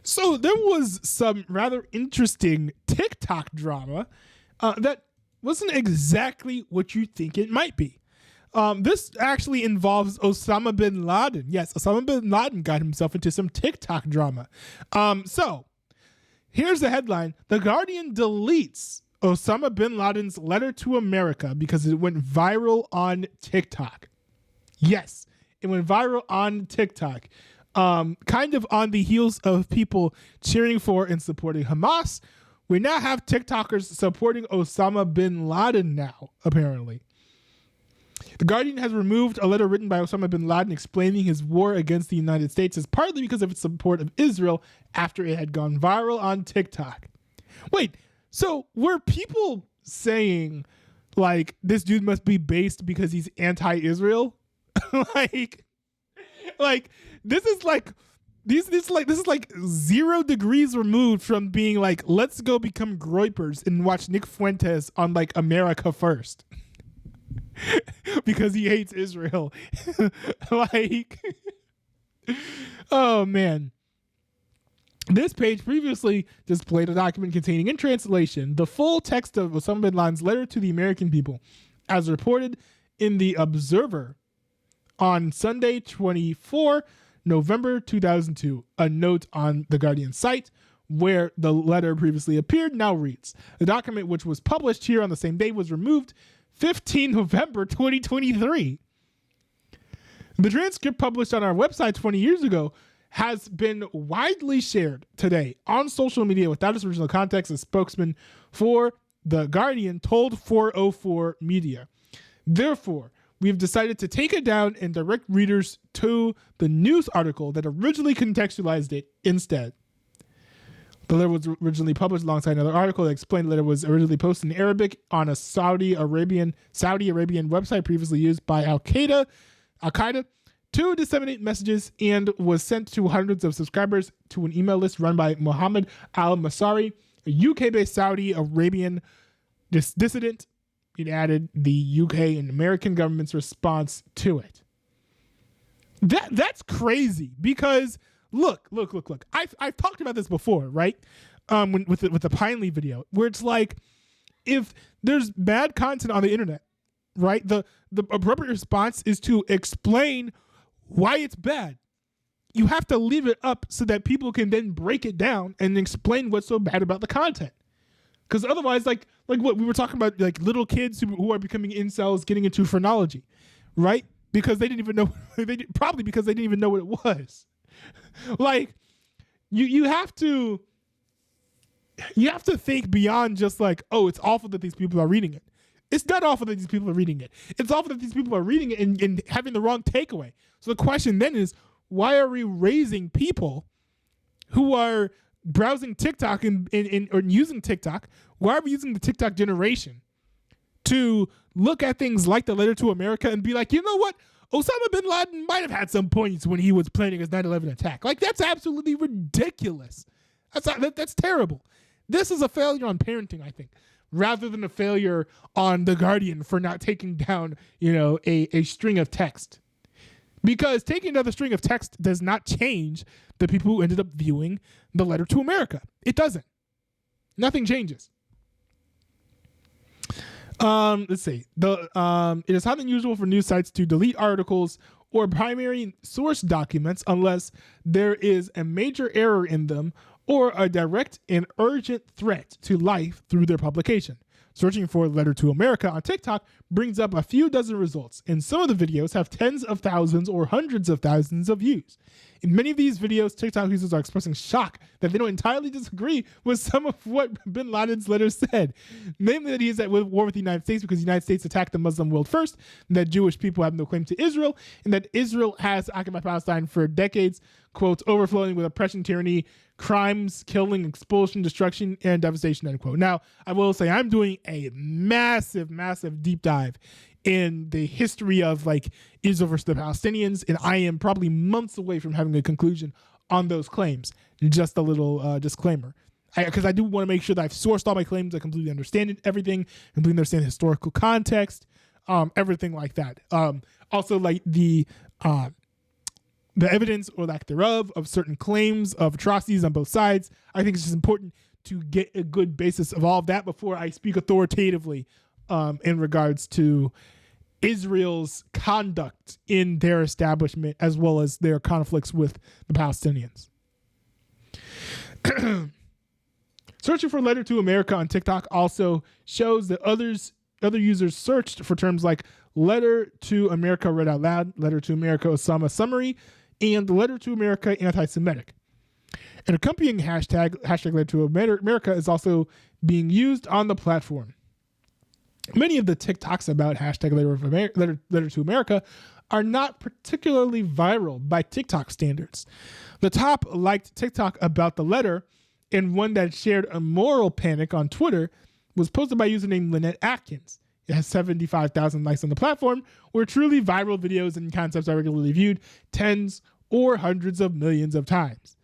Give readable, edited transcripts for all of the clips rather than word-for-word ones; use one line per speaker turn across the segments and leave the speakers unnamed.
So there was some rather interesting TikTok drama that wasn't exactly what you think it might be. This actually involves Osama bin Laden. Yes, Osama bin Laden got himself into some TikTok drama. So here's the headline. The Guardian deletes Osama bin Laden's letter to America because it went viral on TikTok. Yes, it went viral on TikTok. Kind of on the heels of people cheering for and supporting Hamas. We now have TikTokers supporting Osama bin Laden now, apparently. The Guardian has removed a letter written by Osama bin Laden explaining his war against the United States as partly because of its support of Israel after it had gone viral on TikTok. Wait, so were people saying, like, this dude must be based because he's anti-Israel? like this is like 0 degrees removed from being like, let's go become groypers and watch Nick Fuentes on like America First because he hates Israel. Like, oh man. This page previously displayed a document containing, in translation, the full text of Osama bin Laden's letter to the American people, as reported in The Observer on Sunday, 24 November 2002. A note on the Guardian site where the letter previously appeared now reads, the document, which was published here on the same day, was removed 15 November 2023. The transcript published on our website 20 years ago has been widely shared today on social media without its original context, a spokesman for the Guardian told 404 Media. Therefore, we've decided to take it down and direct readers to the news article that originally contextualized it instead. The letter was originally published alongside another article that explained the letter was originally posted in Arabic on a Saudi Arabian website previously used by Al Qaeda to disseminate messages, and was sent to hundreds of subscribers to an email list run by Mohammed al-Masari, a UK-based Saudi Arabian dissident. It added the UK and American government's response to it. That's crazy because look. I've talked about this before, right? With the Pinely video, where it's like, if there's bad content on the internet, right? The appropriate response is to explain why it's bad. You have to leave it up so that people can then break it down and explain what's so bad about the content. Because otherwise, like what we were talking about, like little kids who are becoming incels getting into phrenology, right? Because they didn't even know, probably because they didn't even know what it was. Like, you have to think beyond just like, oh, it's awful that these people are reading it. It's not awful that these people are reading it. It's awful that these people are reading it and having the wrong takeaway. So the question then is, why are we raising people who are browsing TikTok and or using TikTok? Why are we using the TikTok generation to look at things like the letter to America and be like, you know what? Osama bin Laden might have had some points when he was planning his 9/11 attack. Like, that's absolutely ridiculous. That's terrible. This is a failure on parenting, I think, rather than a failure on the Guardian for not taking down, a string of text. Because taking another string of text does not change the people who ended up viewing the letter to America. It doesn't. Nothing changes. Let's see. It is highly unusual for news sites to delete articles or primary source documents unless there is a major error in them or a direct and urgent threat to life through their publication. Searching for Letter to America on TikTok brings up a few dozen results, and some of the videos have tens of thousands or hundreds of thousands of views. In many of these videos, TikTok users are expressing shock that they don't entirely disagree with some of what bin Laden's letter said. Namely that he is at war with the United States because the United States attacked the Muslim world first, and that Jewish people have no claim to Israel, and that Israel has occupied Palestine for decades, quote, overflowing with oppression, tyranny, crimes, killing, expulsion, destruction, and devastation, end quote. Now, I will say I'm doing a massive, massive deep dive in the history of like Israel versus the Palestinians, and I am probably months away from having a conclusion on those claims. Just a little disclaimer, because I do want to make sure that I've sourced all my claims, I completely understand it, everything, completely understand the historical context, everything like that. Also, like the the evidence or lack thereof of certain claims of atrocities on both sides. I think it's just important to get a good basis of all of that before I speak authoritatively in regards to Israel's conduct in their establishment as well as their conflicts with the Palestinians. Searching for Letter to America on TikTok also shows that other users searched for terms like Letter to America read out loud, Letter to America Osama summary, and Letter to America anti-Semitic. An accompanying hashtag Letter to America, is also being used on the platform. Many of the TikToks about hashtag Letter to America are not particularly viral by TikTok standards. The top liked TikTok about the letter, and one that shared a moral panic on Twitter was posted by username Lynette Atkins. It has 75,000 likes on the platform, where truly viral videos and concepts are regularly viewed tens or hundreds of millions of times.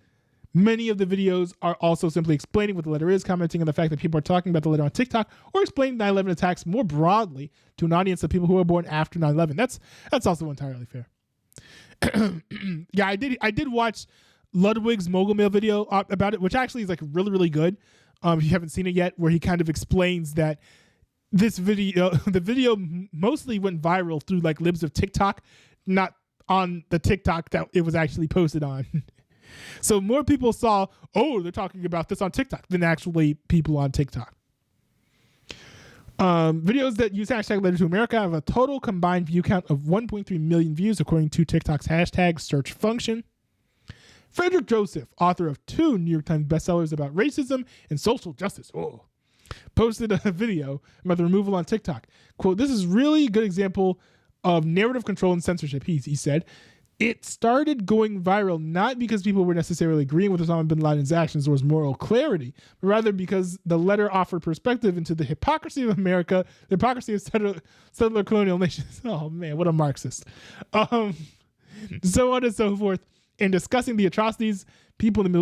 Many of the videos are also simply explaining what the letter is, commenting on the fact that people are talking about the letter on TikTok, or explaining 9/11 attacks more broadly to an audience of people who were born after 9/11. That's also entirely fair. Yeah, I did watch Ludwig's Mogul Mail video about it, which actually is like really, really good. If you haven't seen it yet, where he kind of explains that this video, the video mostly went viral through like libs of TikTok, not on the TikTok that it was actually posted on. So more people saw, oh, they're talking about this on TikTok than actually people on TikTok. Videos that use hashtag Letter to America have a total combined view count of 1.3 million views, according to TikTok's hashtag search function. Frederick Joseph, author of 2 New York Times bestsellers about racism and social justice, posted a video about the removal on TikTok. Quote, "This is really a good example of narrative control and censorship," he said. "It started going viral not because people were necessarily agreeing with Osama bin Laden's actions or was moral clarity, but rather because the letter offered perspective into the hypocrisy of America, the hypocrisy of settler colonial nations." Oh man, what a Marxist. So on and so forth. In discussing the atrocities people in the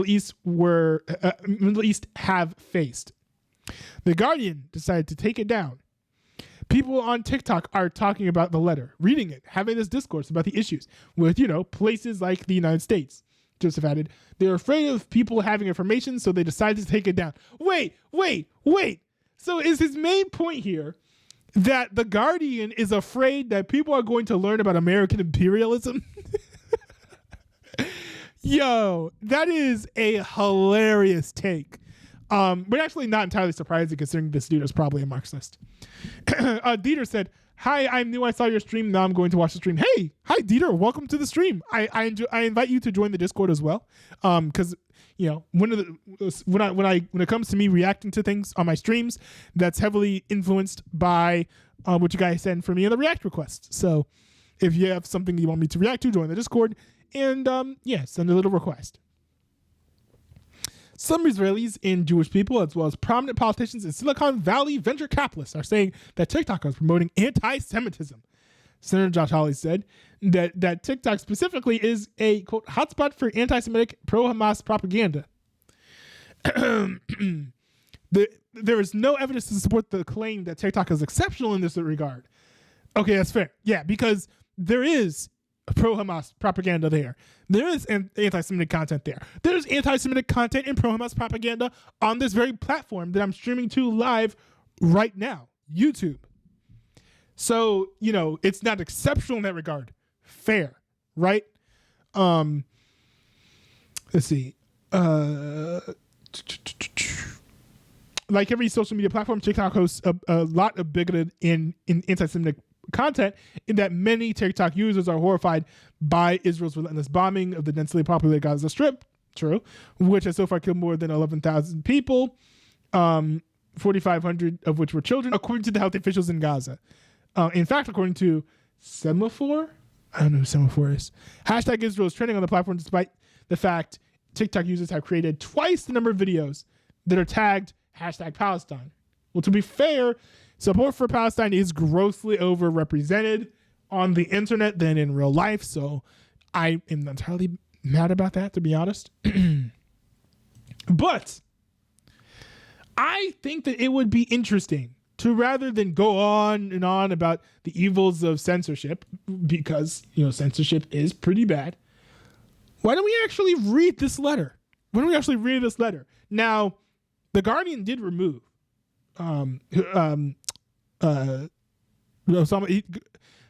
Middle East have faced. The Guardian decided to take it down. People on TikTok are talking about the letter, reading it, having this discourse about the issues with, places like the United States. Joseph added, "They're afraid of people having information, so they decided to take it down." Wait. So is his main point here that the Guardian is afraid that people are going to learn about American imperialism? Yo, that is a hilarious take. But actually not entirely surprising considering this dude is probably a Marxist. Dieter said, "Hi, I'm new. I saw your stream. Now I'm going to watch the stream." Hey, hi Dieter. Welcome to the stream. I invite you to join the Discord as well. Because when it comes to me reacting to things on my streams, that's heavily influenced by what you guys send for me in the react requests. So if you have something you want me to react to, join the Discord and send a little request. Some Israelis and Jewish people, as well as prominent politicians and Silicon Valley venture capitalists, are saying that TikTok is promoting anti-Semitism. Senator Josh Hawley said that TikTok specifically is a, quote, hotspot for anti-Semitic pro-Hamas propaganda. There is no evidence to support the claim that TikTok is exceptional in this regard. Okay, that's fair. Yeah, because there is pro-Hamas propaganda there. There is anti-Semitic content there. There's anti-Semitic content and pro-Hamas propaganda on this very platform that I'm streaming to live right now, YouTube. So, it's not exceptional in that regard. Fair, right? Let's see. Like every social media platform, TikTok hosts a lot of bigoted and anti-Semitic content, in that many TikTok users are horrified by Israel's relentless bombing of the densely populated Gaza Strip, which has so far killed more than 11,000 people, 4,500 of which were children, according to the health officials in Gaza. In fact, according to Semaphore, I don't know who Semaphore is, hashtag Israel is trending on the platform despite the fact TikTok users have created twice the number of videos that are tagged hashtag Palestine. Well, to be fair, support for Palestine is grossly overrepresented on the internet than in real life, so I am entirely mad about that, to be honest. But I think that it would be interesting to, rather than go on and on about the evils of censorship, because censorship is pretty bad, Why don't we actually read this letter? Now, The Guardian did remove Osama.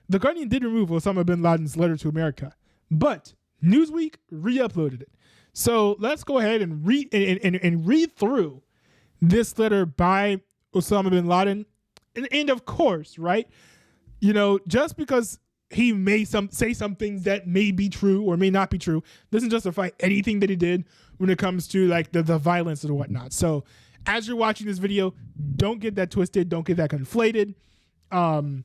The Guardian did remove Osama bin Laden's letter to America, but Newsweek re-uploaded it. So let's go ahead and read through this letter by Osama bin Laden, and of course, right? Just because he may say some things that may be true or may not be true doesn't justify anything that he did when it comes to like the violence and whatnot. So as you're watching this video, don't get that twisted, don't get that conflated. And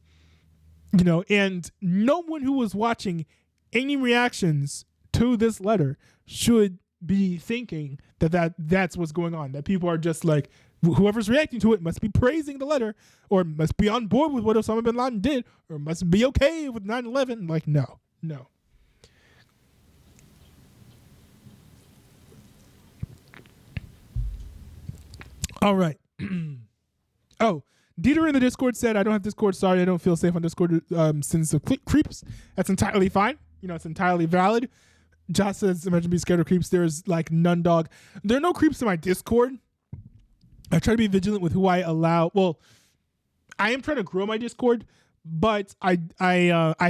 no one who was watching any reactions to this letter should be thinking that's what's going on, that people are just like, whoever's reacting to it must be praising the letter or must be on board with what Osama bin Laden did or must be okay with 9/11. Like, no. All right. Oh, Dieter in the Discord said, I don't have Discord. Sorry, I don't feel safe on Discord since of creeps. That's entirely fine. It's entirely valid. Josh says, imagine being scared of creeps. There's like none, dog. There are no creeps in my Discord. I try to be vigilant with who I allow. Well, I am trying to grow my Discord, but I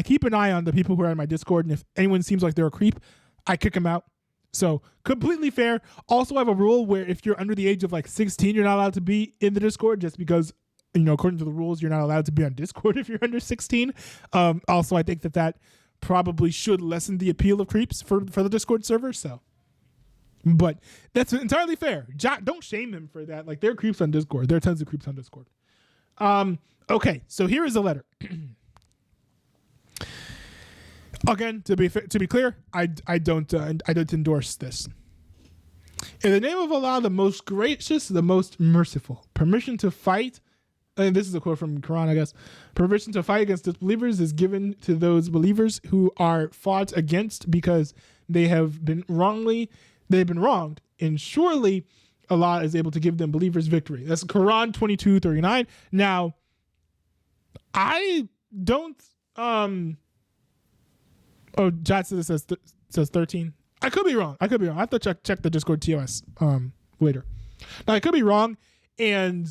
keep an eye on the people who are in my Discord, and if anyone seems like they're a creep, I kick them out. So completely fair. Also, I have a rule where if you're under the age of like 16, you're not allowed to be in the Discord, just because, according to the rules, you're not allowed to be on Discord if you're under 16. Also, I think that probably should lessen the appeal of creeps for the Discord server. So, but that's entirely fair. Don't shame them for that. Like, there are creeps on Discord. There are tons of creeps on Discord. Okay, so here is the letter. Again, to be clear, I don't endorse this. In the name of Allah, the most gracious, the most merciful, permission to fight. And this is a quote from the Quran, I guess. Permission to fight against disbelievers is given to those believers who are fought against because they've been wronged, and surely Allah is able to give them believers victory. That's Quran 22:39. Now, I don't. Oh, Jot says 13. I could be wrong. I have to check the Discord TOS later. Now, I could be wrong, and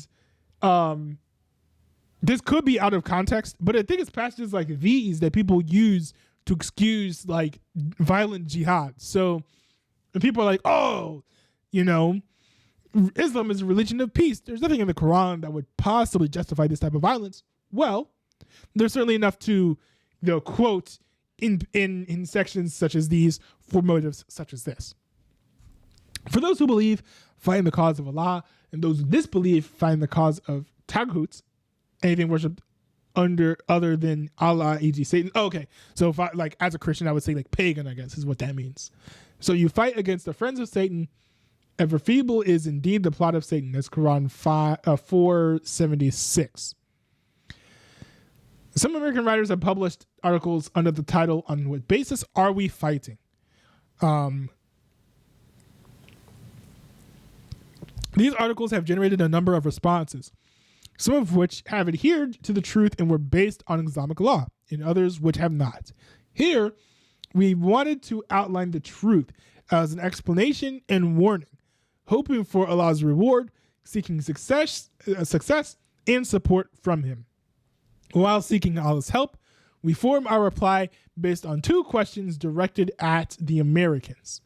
this could be out of context, but I think it's passages like these that people use to excuse like violent jihad. So when people are like, oh, Islam is a religion of peace, there's nothing in the Quran that would possibly justify this type of violence. Well, there's certainly enough to quote in sections such as these for motives such as this. For those who believe, fight in the cause of Allah, and those who disbelieve, fight in the cause of Taghut, anything worshipped other than Allah, e.g. Satan. Oh, okay, so if as a Christian, I would say like pagan, I guess is what that means. So you fight against the friends of Satan, and for feeble is indeed the plot of Satan. That's Quran 476. Some American writers have published articles under the title, On What Basis Are We Fighting? These articles have generated a number of responses, some of which have adhered to the truth and were based on Islamic law, and others which have not. Here, we wanted to outline the truth as an explanation and warning, hoping for Allah's reward, seeking success and support from Him. While seeking Allah's help, we form our reply based on two questions directed at the Americans.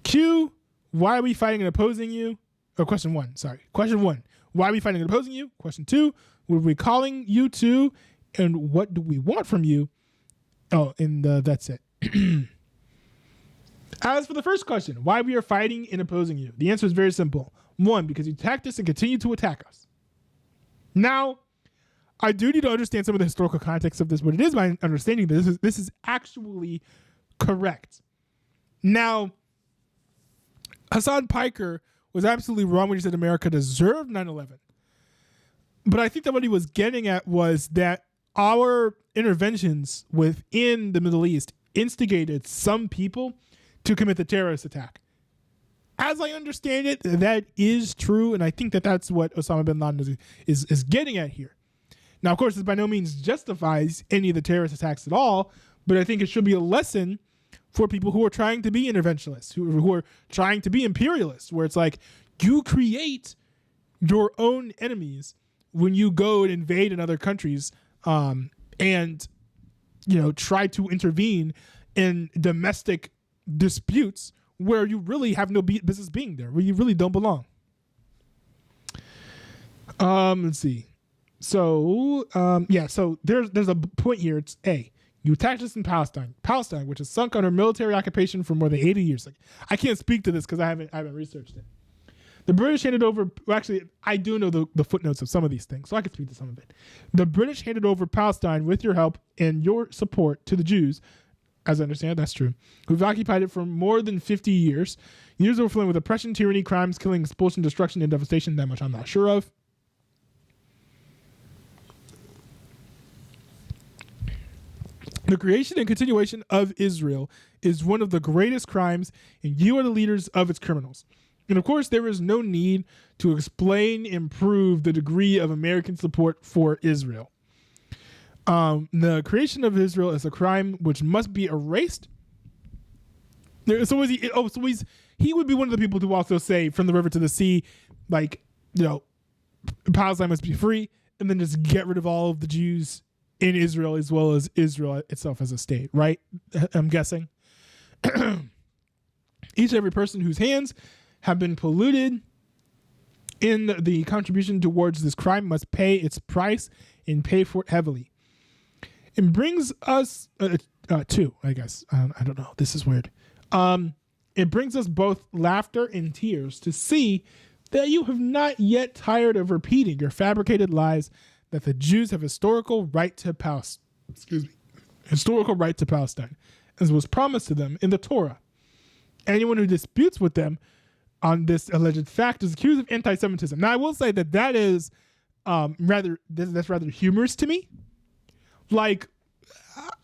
Q, why are we fighting and opposing you? Or question one, sorry. Question one, why are we fighting and opposing you? Question two, what are we calling you to? And what do we want from you? Oh, and that's it. As for the first question, why we are fighting and opposing you? The answer is very simple. One, because you attacked us and continue to attack us. Now, I do need to understand some of the historical context of this, but it is my understanding that this is actually correct. Now, Hassan Piker was absolutely wrong when he said America deserved 9/11. But I think that what he was getting at was that our interventions within the Middle East instigated some people to commit the terrorist attack. As I understand it, that is true, and I think that that's what Osama bin Laden is getting at here. Now, of course, this by no means justifies any of the terrorist attacks at all, but I think it should be a lesson for people who are trying to be interventionists, who are trying to be imperialists, where it's like you create your own enemies when you go and invade in other countries, and try to intervene in domestic disputes where you really have no business being there, where you really don't belong. Let's see. So there's a point here. It's A. You attacked us in Palestine, which has sunk under military occupation for more than 80 years. Like, I can't speak to this because I haven't researched it. The British handed over. Well, actually, I do know the footnotes of some of these things, so I can speak to some of it. The British handed over Palestine with your help and your support to the Jews, as I understand, that's true, who've occupied it for more than 50 years. Years overflowing with oppression, tyranny, crimes, killing, expulsion, destruction, and devastation. That much I'm not sure of. The creation and continuation of Israel is one of the greatest crimes, and you are the leaders of its criminals. And of course, there is no need to explain and prove the degree of American support for Israel. The creation of Israel is a crime which must be erased. He would be one of the people to also say, from the river to the sea, like, Palestine must be free, and then just get rid of all of the Jews in Israel as well as Israel itself as a state, right? I'm guessing. Each and every person whose hands have been polluted in the contribution towards this crime must pay its price and pay for it heavily. It brings us two, I guess. I don't know. This is weird. It brings us both laughter and tears to see that you have not yet tired of repeating your fabricated lies that the Jews have historical right to Palestine, as was promised to them in the Torah. Anyone who disputes with them on this alleged fact is accused of anti-Semitism. Now, I will say that is that's rather humorous to me. Like,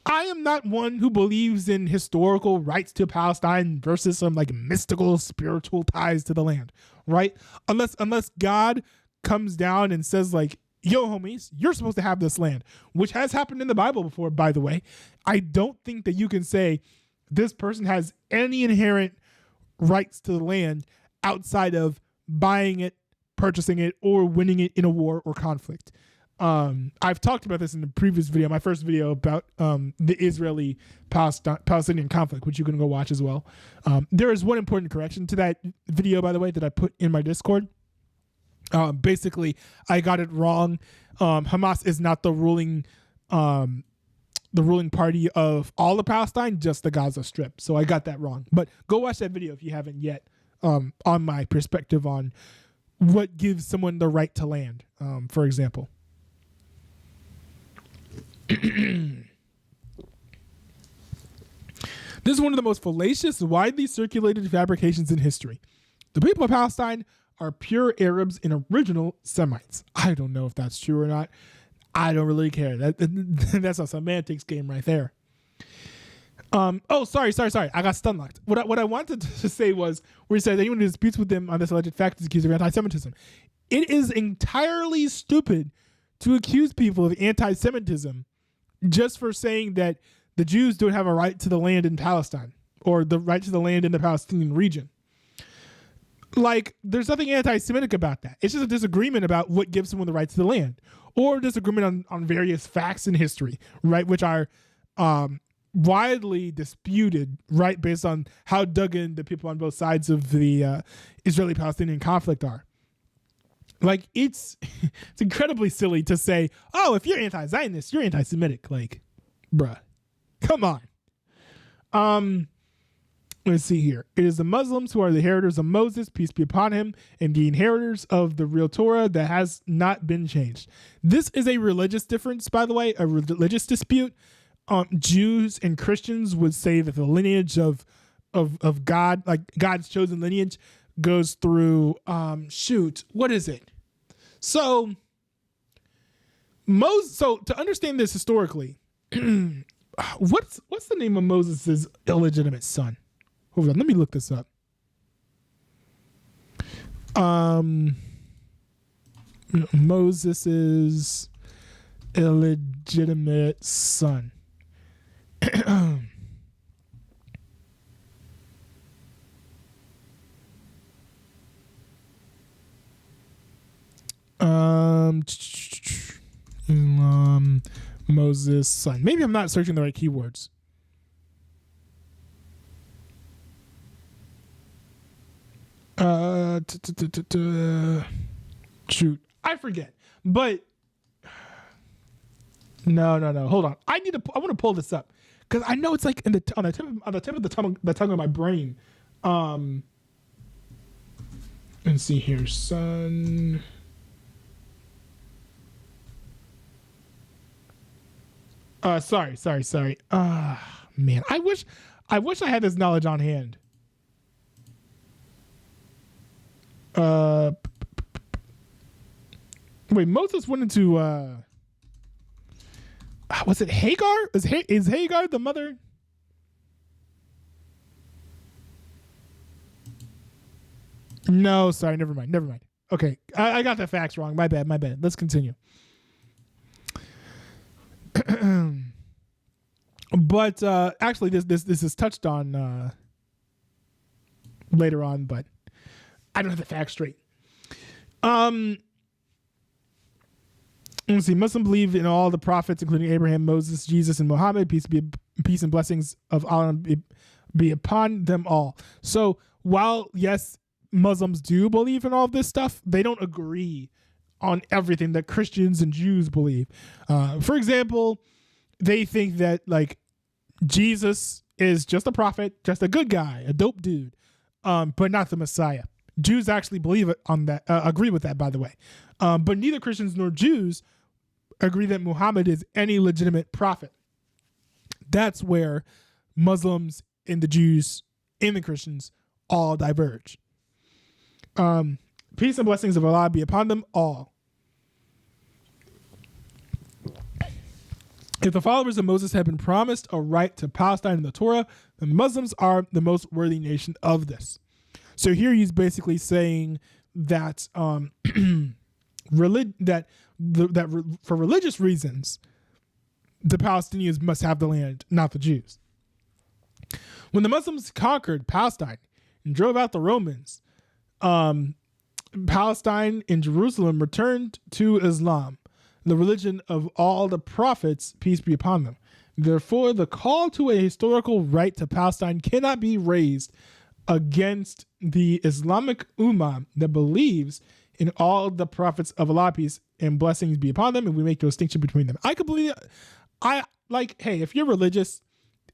I am not one who believes in historical rights to Palestine versus some like mystical spiritual ties to the land, right? Unless God comes down and says like, yo, homies, you're supposed to have this land, which has happened in the Bible before, by the way. I don't think that you can say this person has any inherent rights to the land outside of buying it, purchasing it, or winning it in a war or conflict. I've talked about this in the previous video, my first video about the Israeli-Palestinian conflict, which you can go watch as well. There is one important correction to that video, by the way, that I put in my Discord. Basically, I got it wrong. Hamas is not the ruling party of all of Palestine, just the Gaza Strip. So I got that wrong. But go watch that video if you haven't yet, on my perspective on what gives someone the right to land, for example. This is one of the most fallacious, widely circulated fabrications in history. The people of Palestine are pure Arabs and original Semites. I don't know if that's true or not. I don't really care. That's a semantics game right there. Sorry. I got stun locked. What I wanted to say was, where he said anyone who disputes with them on this alleged fact is accused of anti-Semitism. It is entirely stupid to accuse people of anti-Semitism just for saying that the Jews don't have a right to the land in Palestine or the right to the land in the Palestinian region. Like, there's nothing anti-Semitic about that. It's just a disagreement about what gives someone the right to the land, or a disagreement on various facts in history, right, which are widely disputed, right, based on how dug in the people on both sides of the Israeli-Palestinian conflict are. Like, it's incredibly silly to say, oh, if you're anti-Zionist, you're anti-Semitic. Like, bruh, come on. Let's see here. It is the Muslims who are the inheritors of Moses, peace be upon him, and the inheritors of the real Torah that has not been changed. This is a religious difference, by the way, a religious dispute. Jews and Christians would say that the lineage of God, like God's chosen lineage, goes through, what is it? So to understand this historically, what's the name of Moses' illegitimate son? Hold on, let me look this up. Moses' illegitimate son. Um, Moses' son. Maybe I'm not searching the right keywords. Shoot, I forget. But no. Hold on. I want to pull this up because I know it's like on the tip of the tongue of my brain. Let's see here, son. Sorry. Man, I wish I had this knowledge on hand. Wait, Moses went into was it Hagar? Is Hagar the mother? No, sorry, never mind. Okay, I got the facts wrong. My bad. Let's continue. But actually, this is touched on later on, but I don't have the facts straight. Let's see. Muslims believe in all the prophets, including Abraham, Moses, Jesus, and Muhammad. Peace and blessings of Allah be upon them all. So while yes, Muslims do believe in all of this stuff, they don't agree on everything that Christians and Jews believe. For example, they think that like Jesus is just a prophet, just a good guy, a dope dude, but not the Messiah. Jews actually believe it on that, agree with that, by the way. But neither Christians nor Jews agree that Muhammad is any legitimate prophet. That's where Muslims and the Jews and the Christians all diverge. Peace and blessings of Allah be upon them all. If the followers of Moses have been promised a right to Palestine in the Torah, the Muslims are the most worthy nation of this. So here he's basically saying that for religious reasons, the Palestinians must have the land, not the Jews. When the Muslims conquered Palestine and drove out the Romans, Palestine and Jerusalem returned to Islam, the religion of all the prophets, peace be upon them. Therefore, the call to a historical right to Palestine cannot be raised against the Islamic Ummah that believes in all the prophets of Allah, peace and blessings be upon them, and we make no distinction between them. I completely, hey, if you're religious,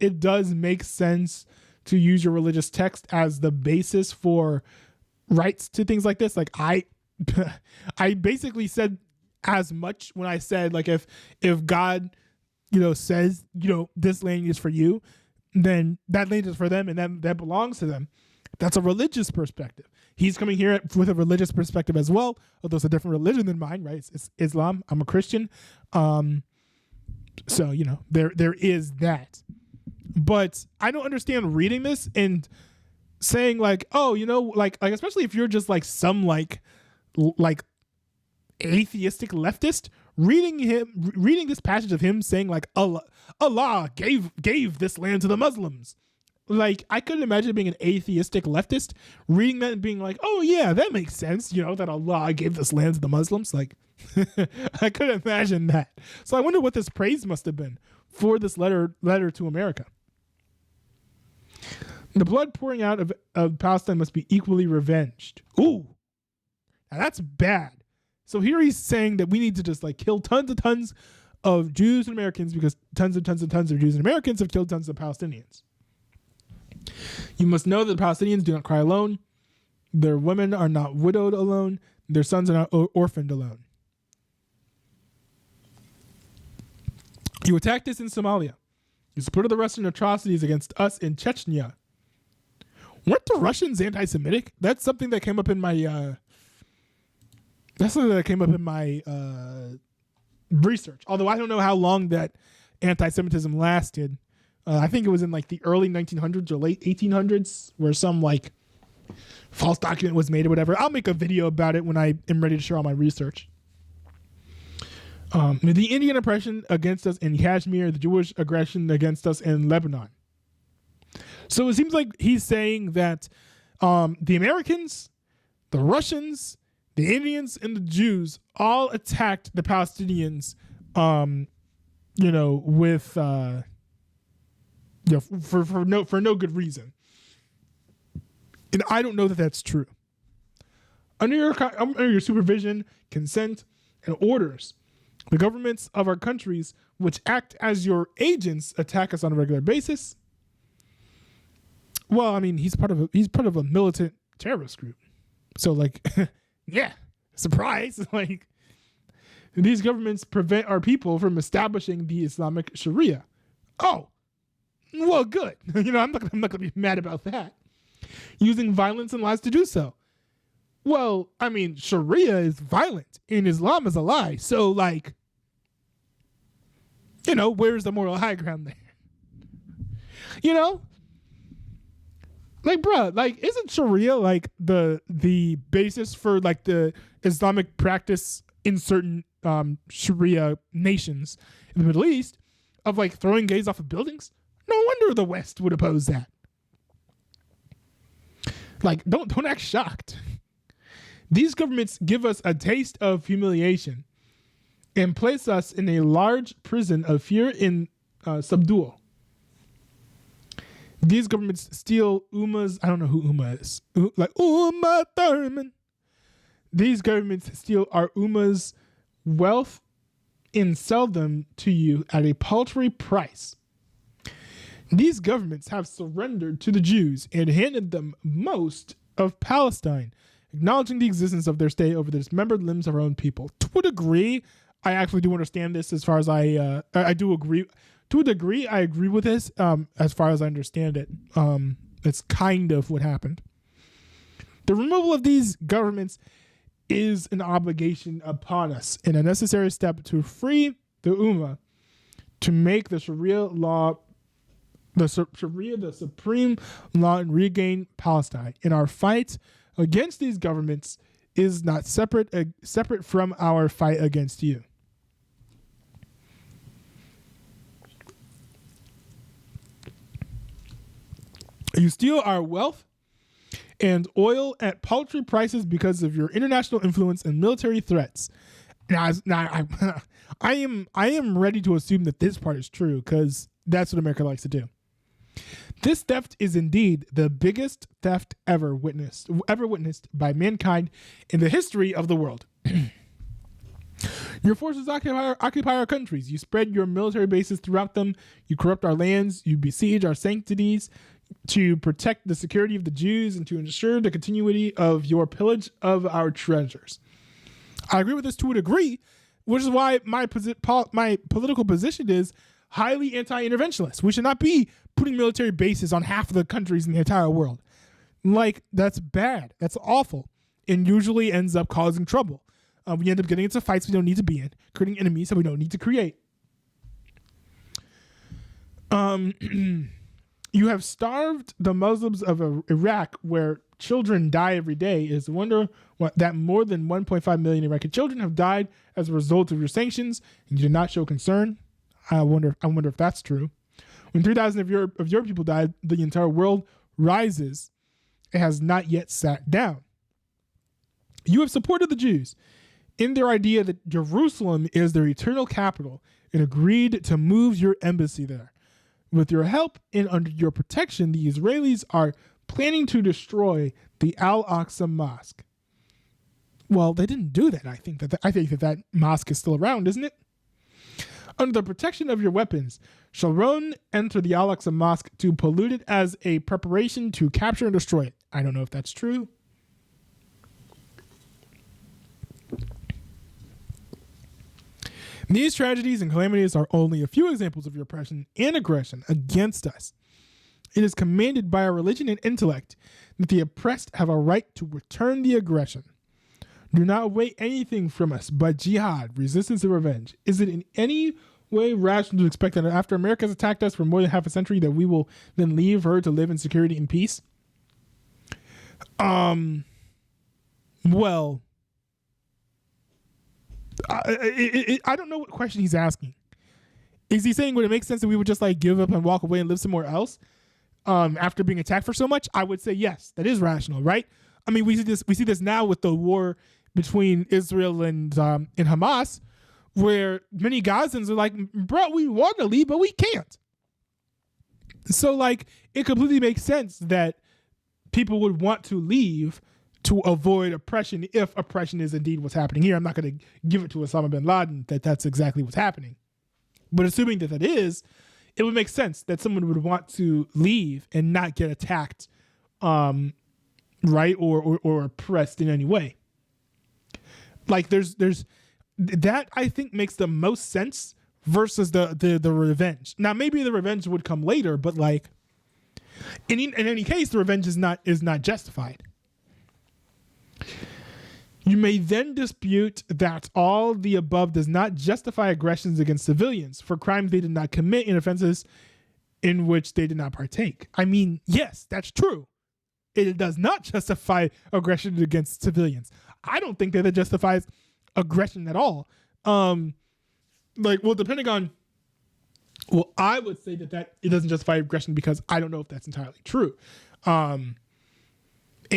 it does make sense to use your religious text as the basis for rights to things like this. Like I basically said as much when I said, like, if God, says, this land is for you, then that land is for them and that belongs to them. That's a religious perspective. He's coming here with a religious perspective as well, although it's a different religion than mine, right? It's Islam. I'm a Christian. So, there is that. But I don't understand reading this and saying like, oh, like especially if you're just like some like atheistic leftist, reading this passage of him saying like Allah gave this land to the Muslims. Like, I couldn't imagine being an atheistic leftist reading that and being like, oh yeah, that makes sense, that Allah gave this land to the Muslims. Like, I couldn't imagine that. So I wonder what this praise must have been for this letter to America. The blood pouring out of Palestine must be equally revenged. Ooh, now that's bad. So here he's saying that we need to just like kill tons and tons of Jews and Americans because tons and tons and tons of Jews and Americans have killed tons of Palestinians. You must know that the Palestinians do not cry alone. Their women are not widowed alone. Their sons are not orphaned alone. You attacked us in Somalia. You supported the Russian atrocities against us in Chechnya. Weren't the Russians anti-Semitic? That's something that came up in my research. Although I don't know how long that anti-Semitism lasted. I think it was in like the early 1900s or late 1800s where some like false document was made or whatever. I'll make a video about it when I am ready to share all my research. The Indian oppression against us in Kashmir, the Jewish aggression against us in Lebanon. So it seems like he's saying that the Americans, the Russians, The Indians and the Jews all attacked the Palestinians, with for no good reason. And I don't know that that's true. Under your supervision, consent, and orders, the governments of our countries, which act as your agents, attack us on a regular basis. Well, I mean, he's part of a militant terrorist group. So, like, yeah, surprise. Like, these governments prevent our people from establishing the Islamic Sharia. Oh, well, good. I'm not going to be mad about that. Using violence and lies to do so. Well, I mean, Sharia is violent and Islam is a lie. So, like, where's the moral high ground there? Like, bruh, like, isn't Sharia like the basis for like the Islamic practice in certain Sharia nations in the Middle East of like throwing gays off of buildings? No wonder the West would oppose that. Like, don't act shocked. These governments give us a taste of humiliation and place us in a large prison of fear and subdual. These governments steal Ummah's, I don't know who Ummah is, like Ummah Thurman. These governments steal our Ummah's wealth and sell them to you at a paltry price. These governments have surrendered to the Jews and handed them most of Palestine, acknowledging the existence of their state over the dismembered limbs of our own people. To a degree, I actually do understand this as far as I do agree. To a degree, I agree with this as far as I understand it. It's kind of what happened. The removal of these governments is an obligation upon us and a necessary step to free the Ummah, to make the Sharia law, the supreme law, and regain Palestine. In our fight against these governments is not separate from our fight against you. You steal our wealth and oil at paltry prices because of your international influence and military threats. Now I am ready to assume that this part is true because that's what America likes to do. This theft is indeed the biggest theft ever witnessed by mankind in the history of the world. Your forces occupy our countries. You spread your military bases throughout them. You corrupt our lands. You besiege our sanctities to protect the security of the Jews and to ensure the continuity of your pillage of our treasures. I agree with this to a degree, which is why my political position is highly anti-interventionist. We should not be putting military bases on half of the countries in the entire world. Like, that's bad. That's awful. And usually ends up causing trouble. We end up getting into fights we don't need to be in, creating enemies that we don't need to create. You have starved the Muslims of Iraq, where children die every day. It is a wonder that more than 1.5 million Iraqi children have died as a result of your sanctions, and you did not show concern. I wonder if that's true. When 3,000 of your people died, the entire world rises. It has not yet sat down. You have supported the Jews in their idea that Jerusalem is their eternal capital and agreed to move your embassy there. With your help and under your protection, the Israelis are planning to destroy the Al-Aqsa Mosque. Well, they didn't do that. I think that mosque is still around, isn't it? Under the protection of your weapons, Sharon entered the Al-Aqsa Mosque to pollute it as a preparation to capture and destroy it. I don't know if that's true. These tragedies and calamities are only a few examples of your oppression and aggression against us. It is commanded by our religion and intellect that the oppressed have a right to return the aggression. Do not await anything from us but jihad, resistance, and revenge. Is it in any way rational to expect that after America has attacked us for more than half a century that we will then leave her to live in security and peace? Well, I don't know what question he's asking. Is he saying would it make sense that we would just like give up and walk away and live somewhere else after being attacked for so much? I would say yes, that is rational, right? I mean, we see this now with the war between Israel and Hamas, where many Gazans are like, bro, we want to leave, but we can't. So like, it completely makes sense that people would want to leave to avoid oppression, if oppression is indeed what's happening here. I'm not going to give it to Osama bin Laden that that's exactly what's happening. But assuming that that is, it would make sense that someone would want to leave and not get attacked, right, or oppressed in any way. Like there's that, I think, makes the most sense versus the revenge. Now maybe the revenge would come later, but like in any case, the revenge is not justified. You may then dispute that all the above does not justify aggressions against civilians for crimes they did not commit and offenses in which they did not partake. I mean, yes, that's true. It does not justify aggression against civilians. I don't think that it justifies aggression at all. Depending on, I would say that it doesn't justify aggression because I don't know if that's entirely true. And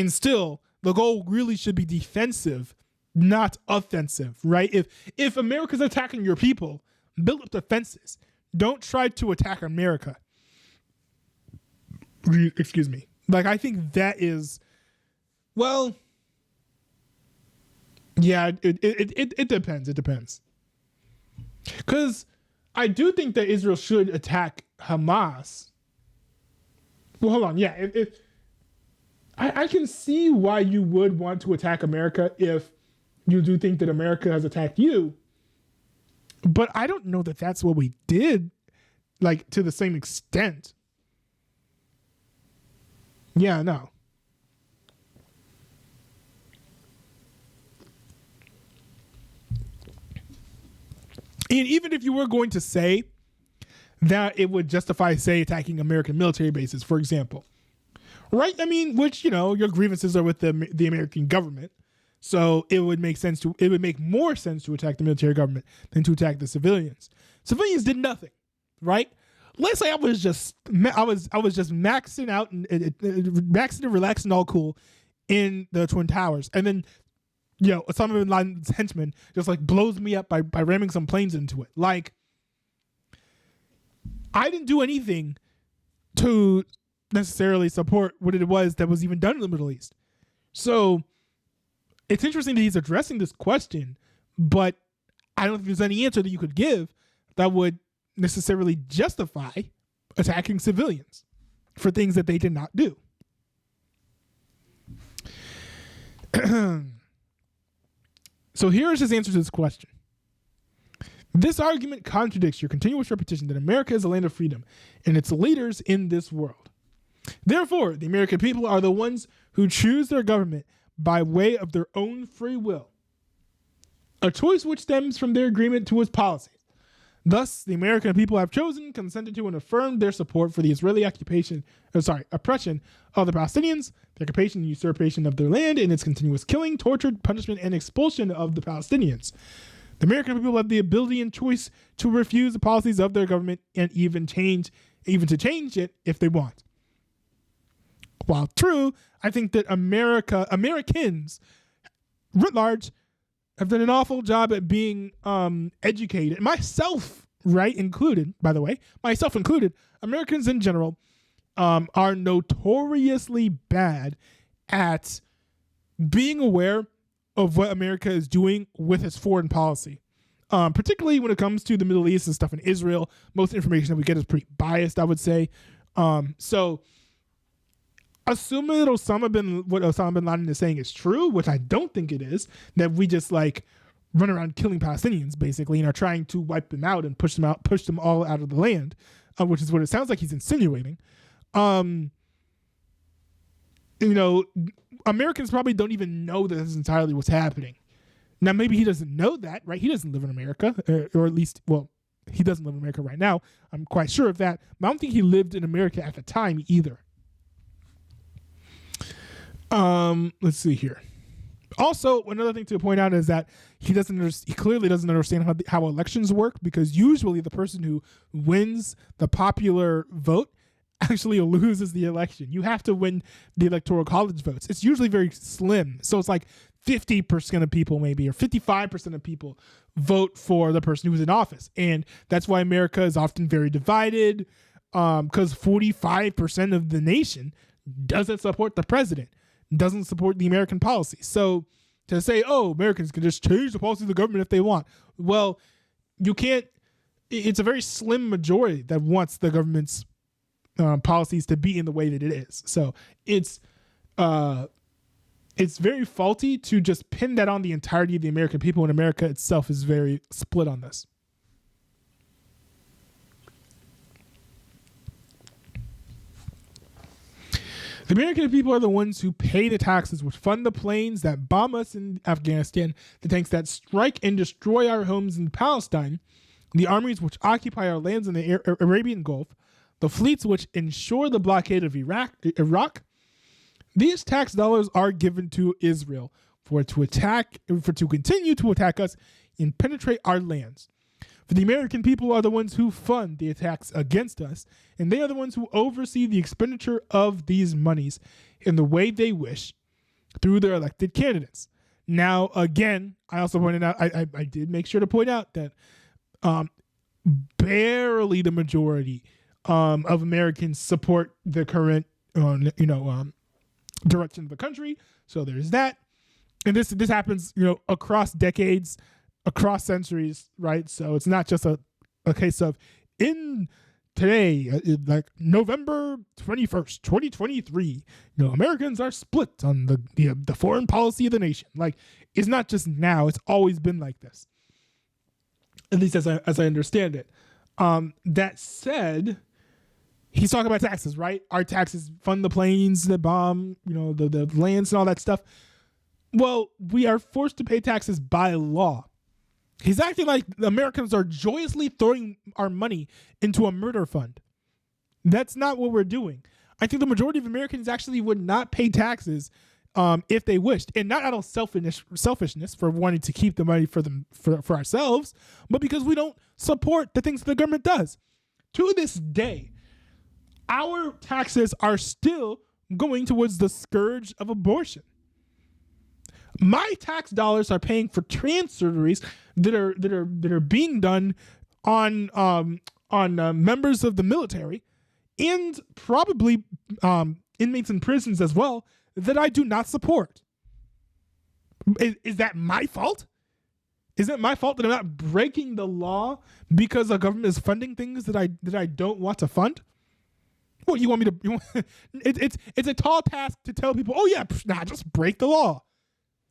still, the goal really should be defensive, not offensive, right? If America's attacking your people, build up defenses. Don't try to attack America. Excuse me. Like, I think that is, well, yeah, it depends. It depends. Because I do think that Israel should attack Hamas. Well, hold on. Yeah, I can see why you would want to attack America if you do think that America has attacked you. But I don't know that that's what we did, like, to the same extent. Yeah, no. And even if you were going to say that it would justify, say, attacking American military bases, for example, right? I mean, which, your grievances are with the American government. So it would make more sense to attack the military government than to attack the civilians. Civilians did nothing, right? Let's say I was just maxing out and maxing and relaxing, all cool in the Twin Towers, and then Osama bin Laden's henchman just like blows me up by ramming some planes into it. Like, I didn't do anything to necessarily support what it was that was even done in the Middle East. So it's interesting that he's addressing this question, but I don't think there's any answer that you could give that would necessarily justify attacking civilians for things that they did not do. So here is his answer to this question. This argument contradicts your continuous repetition that America is a land of freedom and its leaders in this world. Therefore, the American people are the ones who choose their government by way of their own free will, a choice which stems from their agreement to its policies. Thus, the American people have chosen, consented to, and affirmed their support for the Israeli oppression of the Palestinians, the occupation and usurpation of their land, and its continuous killing, torture, punishment, and expulsion of the Palestinians. The American people have the ability and choice to refuse the policies of their government and even to change it if they want. While true, I think that Americans, writ large, have done an awful job at being educated. Myself, included, by the way, myself included, Americans in general are notoriously bad at being aware of what America is doing with its foreign policy. Particularly when it comes to the Middle East and stuff in Israel. Most information that we get is pretty biased, I would say. So assuming that what Osama bin Laden is saying is true, which I don't think it is, that we just run around killing Palestinians basically and are trying to wipe them out and push them all out of the land, which is what it sounds like he's insinuating. Americans probably don't even know that this is entirely what's happening. Now, maybe he doesn't know that, right? He doesn't live in America, or at least, he doesn't live in America right now. I'm quite sure of that. But I don't think he lived in America at the time either. Let's see here. Also, another thing to point out is that he clearly doesn't understand how elections work, because usually the person who wins the popular vote actually loses the election. You have to win the electoral college votes. It's usually very slim. So it's like 50% of people maybe, or 55% of people vote for the person who's in office. And that's why America is often very divided, because 45% of the nation doesn't support the president, doesn't support the American policy. So to say, oh, Americans can just change the policy of the government if they want. Well, you can't. It's a very slim majority that wants the government's policies to be in the way that it is. So it's very faulty to just pin that on the entirety of the American people, and America itself is very split on this. The American people are the ones who pay the taxes, which fund the planes that bomb us in Afghanistan, the tanks that strike and destroy our homes in Palestine, the armies which occupy our lands in the Arabian Gulf, the fleets which ensure the blockade of Iraq. These tax dollars are given to Israel for to continue to attack us and penetrate our lands. For the American people are the ones who fund the attacks against us, and they are the ones who oversee the expenditure of these monies in the way they wish through their elected candidates. Now, again, I also pointed out, I did make sure to point out that barely the majority of Americans support the current, direction of the country. So there's that. And this happens, across decades, across centuries, right? So it's not just a case of in today, like November 21st, 2023, Americans are split on the foreign policy of the nation. Like, it's not just now, it's always been like this. At least as I understand it. That said, he's talking about taxes, right? Our taxes fund the planes that bomb, the lands and all that stuff. Well, we are forced to pay taxes by law. He's acting like Americans are joyously throwing our money into a murder fund. That's not what we're doing. I think the majority of Americans actually would not pay taxes if they wished, and not out of selfishness for wanting to keep the money for ourselves, but because we don't support the things that the government does. To this day, our taxes are still going towards the scourge of abortion. My tax dollars are paying for trans surgeries that are being done on members of the military and probably inmates in prisons as well that I do not support. Is that my fault? Is it my fault that I'm not breaking the law because the government is funding things that I don't want to fund? Well, you want me to? It's a tall task to tell people, oh yeah, just break the law.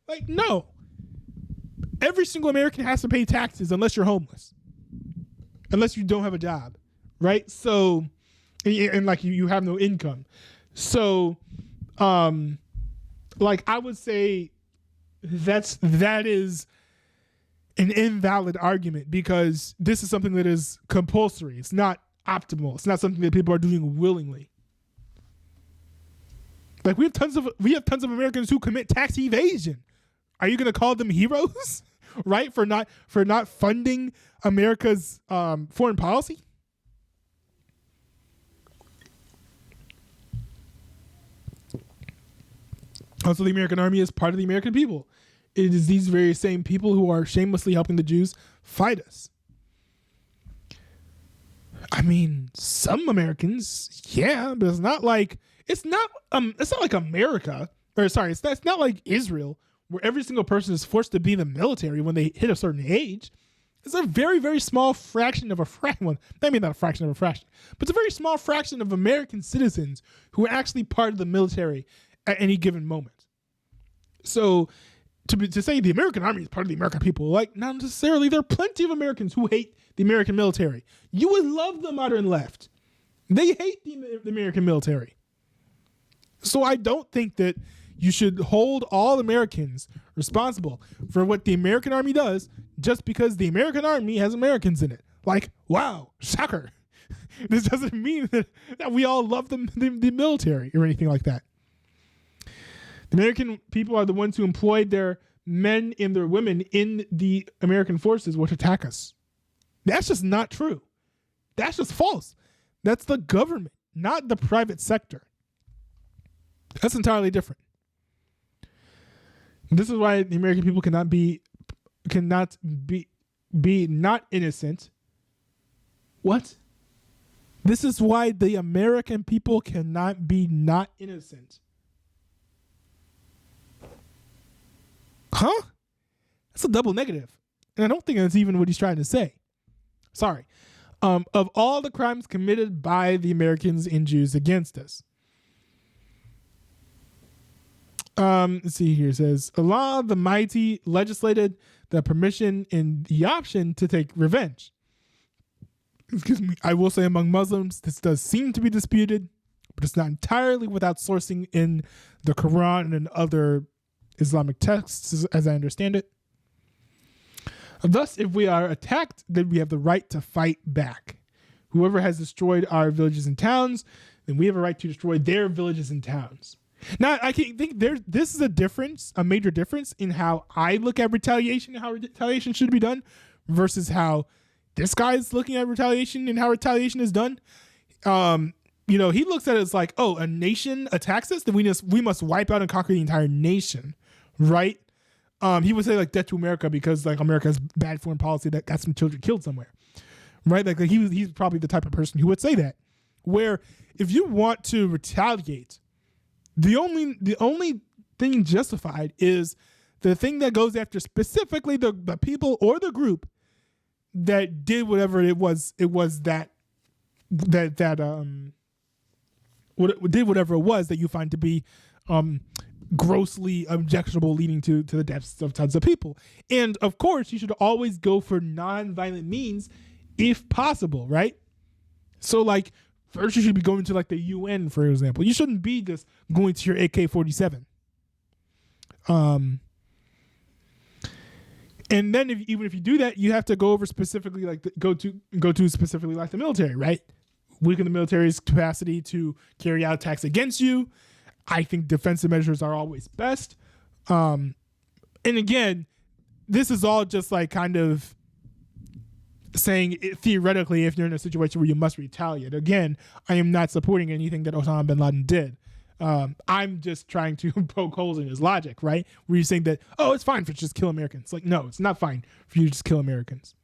Like, no. Every single American has to pay taxes unless you're homeless, unless you don't have a job, right? So, and like you have no income. So, like I would say that is an invalid argument because this is something that is compulsory. It's not optimal. It's not something that people are doing willingly. Like we have tons of Americans who commit tax evasion. Are you going to call them heroes, right? For not funding America's foreign policy? Also, the American army is part of the American people. It is these very same people who are shamelessly helping the Jews fight us. I mean, some Americans, yeah, but it's not like America, or sorry, it's not like Israel, where every single person is forced to be in the military when they hit a certain age. It's a very, very small fraction of a fraction. Well, I mean, not a fraction of a fraction, but it's a very small fraction of American citizens who are actually part of the military at any given moment. So to say the American army is part of the American people, like, not necessarily. There are plenty of Americans who hate the American military. You would love the modern left. They hate the American military. So I don't think that you should hold all Americans responsible for what the American army does just because the American army has Americans in it. Like, wow, shocker. This doesn't mean that we all love the military or anything like that. The American people are the ones who employed their men and their women in the American forces which attack us. That's just not true. That's just false. That's the government, not the private sector. That's entirely different. This is why the American people cannot be not innocent. What? This is why the American people cannot be not innocent. Huh? That's a double negative. And I don't think that's even what he's trying to say. Sorry. Of all the crimes committed by the Americans and Jews against us. Let's see here. It says, Allah the Mighty legislated the permission and the option to take revenge. Excuse me. I will say among Muslims, this does seem to be disputed, but it's not entirely without sourcing in the Quran and other Islamic texts, as I understand it. Thus, if we are attacked, then we have the right to fight back. Whoever has destroyed our villages and towns, then we have a right to destroy their villages and towns. Now, I think this is a major difference in how I look at retaliation and how retaliation should be done versus how this guy is looking at retaliation and how retaliation is done. He looks at it as like, oh, a nation attacks us, then we must wipe out and conquer the entire nation, right? He would say like death to America because like America has bad foreign policy that got some children killed somewhere, right? Like he's probably the type of person who would say that. Where if you want to retaliate, the only thing justified is the thing that goes after specifically the people or the group that did whatever it was that did whatever it was that you find to be grossly objectionable, leading to the deaths of tons of people. And of course, you should always go for non-violent means if possible, right? So like first you should be going to like the UN, for example. You shouldn't be just going to your AK-47. And then even if you do that, you have to go over specifically like go to specifically like the military, right? Weaken the military's capacity to carry out attacks against you. I think defensive measures are always best. And again, this is all just like kind of saying theoretically if you're in a situation where you must retaliate. Again, I am not supporting anything that Osama bin Laden did. I'm just trying to poke holes in his logic, right? Where you're saying that, oh, it's fine for you to just kill Americans. Like, no, it's not fine for you to just kill Americans.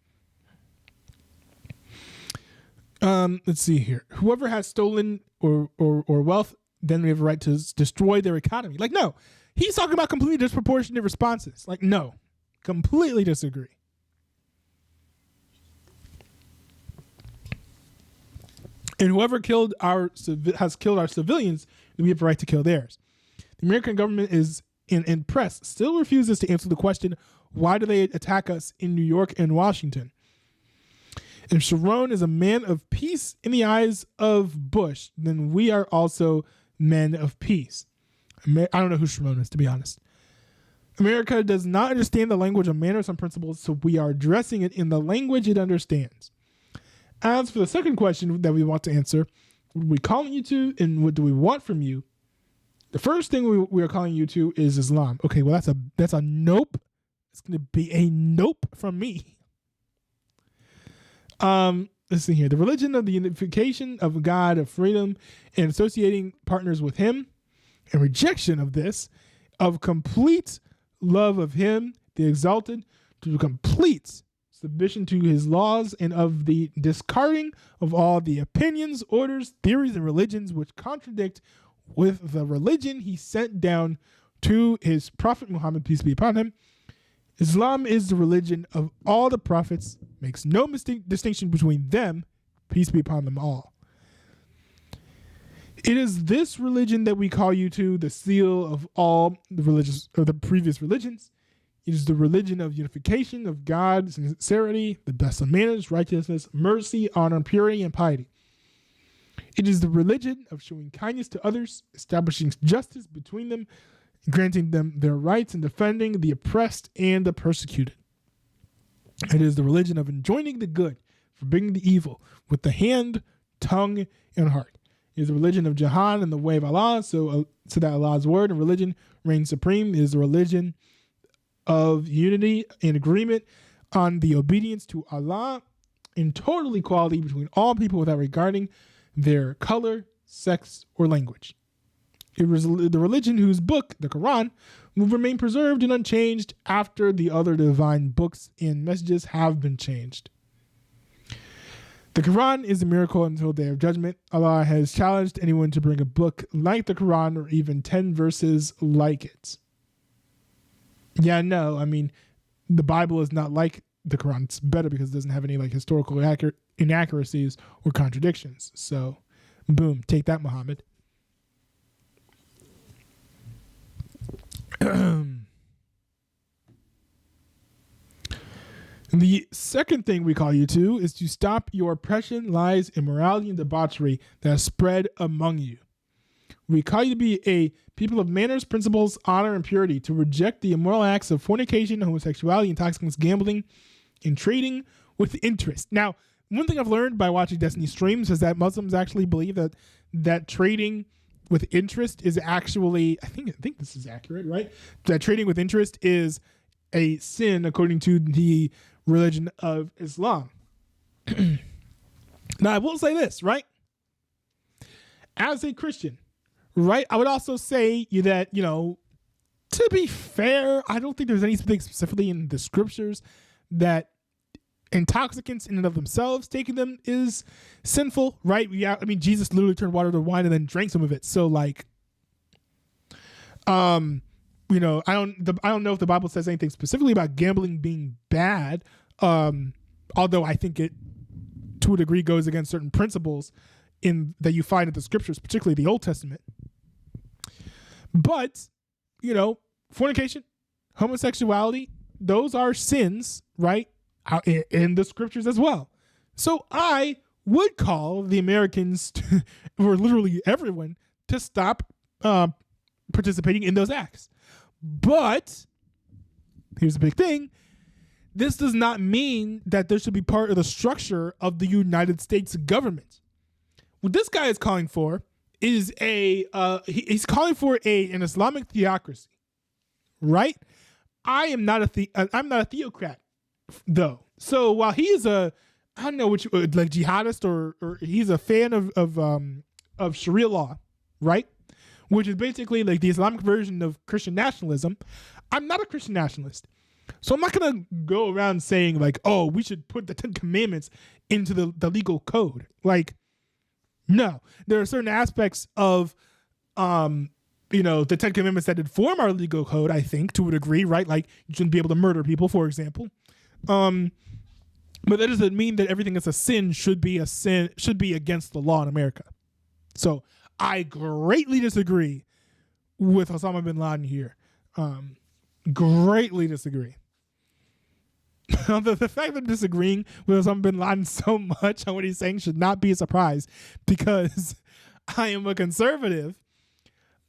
Let's see here. Whoever has stolen or wealth, then we have a right to destroy their economy. Like, no, he's talking about completely disproportionate responses. Like, no, completely disagree. And whoever has killed our civilians, then we have a right to kill theirs. The American government and press still refuses to answer the question, why do they attack us in New York and Washington? If Sharon is a man of peace in the eyes of Bush, then we are also men of peace. I don't know who Sharon is, to be honest. America does not understand the language of manners and principles, so we are addressing it in the language it understands. As for the second question that we want to answer, what are we calling you to and what do we want from you? The first thing we are calling you to is Islam. Okay, well, that's a nope. It's going to be a nope from me. Let's see here. The religion of the unification of God, of freedom, and associating partners with him, and rejection of this, of complete love of him, the exalted, to complete submission to his laws, and of the discarding of all the opinions, orders, theories, and religions which contradict with the religion he sent down to his prophet Muhammad, peace be upon him. Islam is the religion of all the prophets, makes no distinction between them, peace be upon them all. It is this religion that we call you to, the seal of all the religious or the previous religions. It is the religion of unification, of God, sincerity, the best of manners, righteousness, mercy, honor, purity, and piety. It is the religion of showing kindness to others, establishing justice between them, granting them their rights, and defending the oppressed and the persecuted. It is the religion of enjoining the good, forbidding the evil, with the hand, tongue, and heart. It is the religion of jihad in the way of Allah, so that Allah's word and religion reign supreme. It is the religion of unity and agreement on the obedience to Allah in total equality between all people without regarding their color, sex, or language. It was the religion whose book, the Quran, will remain preserved and unchanged after the other divine books and messages have been changed. The Quran is a miracle until the day of judgment. Allah has challenged anyone to bring a book like the Quran or even 10 verses like it. Yeah, no, I mean, the Bible is not like the Quran. It's better because it doesn't have any like historical inaccuracies or contradictions. So, boom, take that, Muhammad. The second thing we call you to is to stop your oppression, lies, immorality, and debauchery that has spread among you. We call you to be a people of manners, principles, honor, and purity, to reject the immoral acts of fornication, homosexuality, intoxicants, gambling, and trading with interest. Now, one thing I've learned by watching Destiny streams is that Muslims actually believe that trading with interest is actually, I think this is accurate, right? That trading with interest is a sin according to the religion of Islam. Now, I will say this, right? As a Christian, right, I would also say that, to be fair, I don't think there's anything specifically in the scriptures that intoxicants in and of themselves, taking them is sinful, right? Yeah, I mean, Jesus literally turned water to wine and then drank some of it. So, like, I don't know if the Bible says anything specifically about gambling being bad, although I think it, to a degree, goes against certain principles that you find in the scriptures, particularly the Old Testament. But, fornication, homosexuality, those are sins, right, in the scriptures as well. So I would call the Americans, or literally everyone, to stop participating in those acts. But here's the big thing. This does not mean that there should be part of the structure of the United States government. What this guy is calling for is he's calling for an Islamic theocracy, right? I'm not a theocrat, though. So while he is I don't know which, like jihadist or he's a fan of Sharia law, right? Which is basically like the Islamic version of Christian nationalism. I'm not a Christian nationalist. So I'm not going to go around saying like, oh, we should put the 10 commandments into the legal code. Like, no, there are certain aspects of, the 10 commandments that inform our legal code, I think, to a degree, right? Like you shouldn't be able to murder people, for example. But that doesn't mean that everything that's a sin should be against the law in America. So I greatly disagree with Osama bin Laden here. Greatly disagree. The fact that I'm disagreeing with Osama bin Laden so much on what he's saying should not be a surprise, because I am a conservative.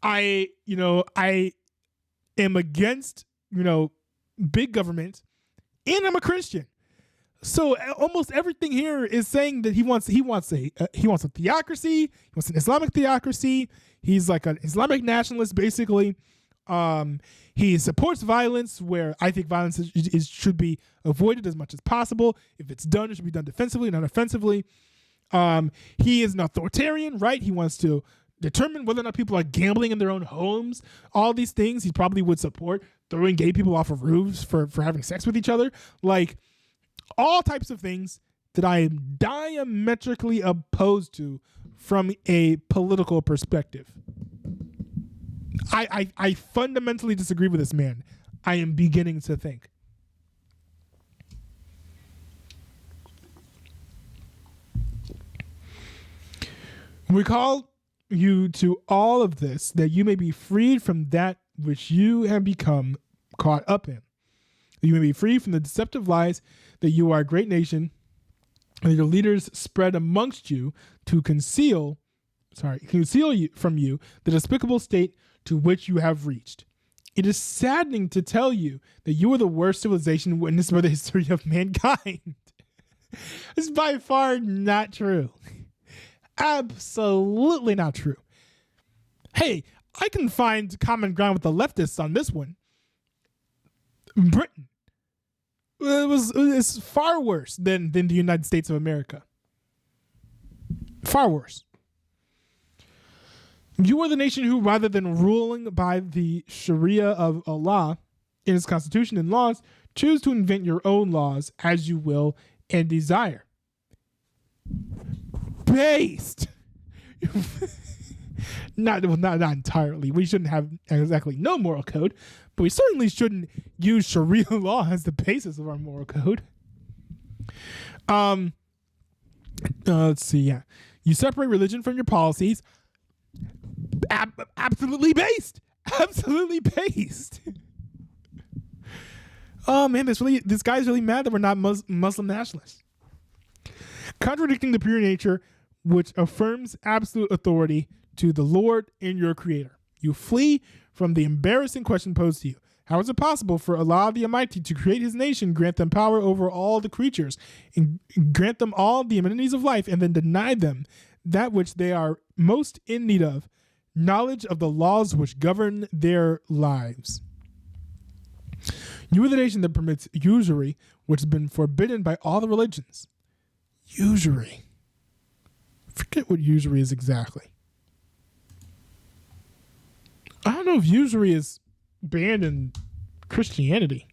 I am against, big government, and I'm a Christian. So almost everything here is saying that he wants a theocracy. He wants an Islamic theocracy. He's like an Islamic nationalist, basically. He supports violence, where I think violence should be avoided as much as possible. If it's done, it should be done defensively, not offensively. He is an authoritarian, right? He wants to determine whether or not people are gambling in their own homes. All these things he probably would support. Throwing gay people off of roofs for having sex with each other. Like, all types of things that I am diametrically opposed to from a political perspective. I fundamentally disagree with this man. I am beginning to think. We call you to all of this that you may be freed from that which you have become caught up in. You may be free from the deceptive lies that you are a great nation, and your leaders spread amongst you to conceal you from you the despicable state to which you have reached. It is saddening to tell you that you are the worst civilization witnessed by the history of mankind. This is by far not true. Absolutely not true. Hey, I can find common ground with the leftists on this one. Britain. It's far worse than the United States of America. Far worse. You are the nation who, rather than ruling by the Sharia of Allah in its constitution and laws, choose to invent your own laws as you will and desire. Based. not entirely. We shouldn't have exactly no moral code, but we certainly shouldn't use Sharia law as the basis of our moral code. Let's see. Yeah, you separate religion from your policies. Absolutely based. Oh man, this guy's really mad that we're not Muslim nationalists. Contradicting the pure nature, which affirms absolute authority to the Lord and your Creator. You flee from the embarrassing question posed to you. How is it possible for Allah the Almighty to create his nation, grant them power over all the creatures, and grant them all the amenities of life, and then deny them that which they are most in need of, knowledge of the laws which govern their lives? You are the nation that permits usury, which has been forbidden by all the religions. Usury. Forget what usury is exactly. I don't know if usury is banned in Christianity.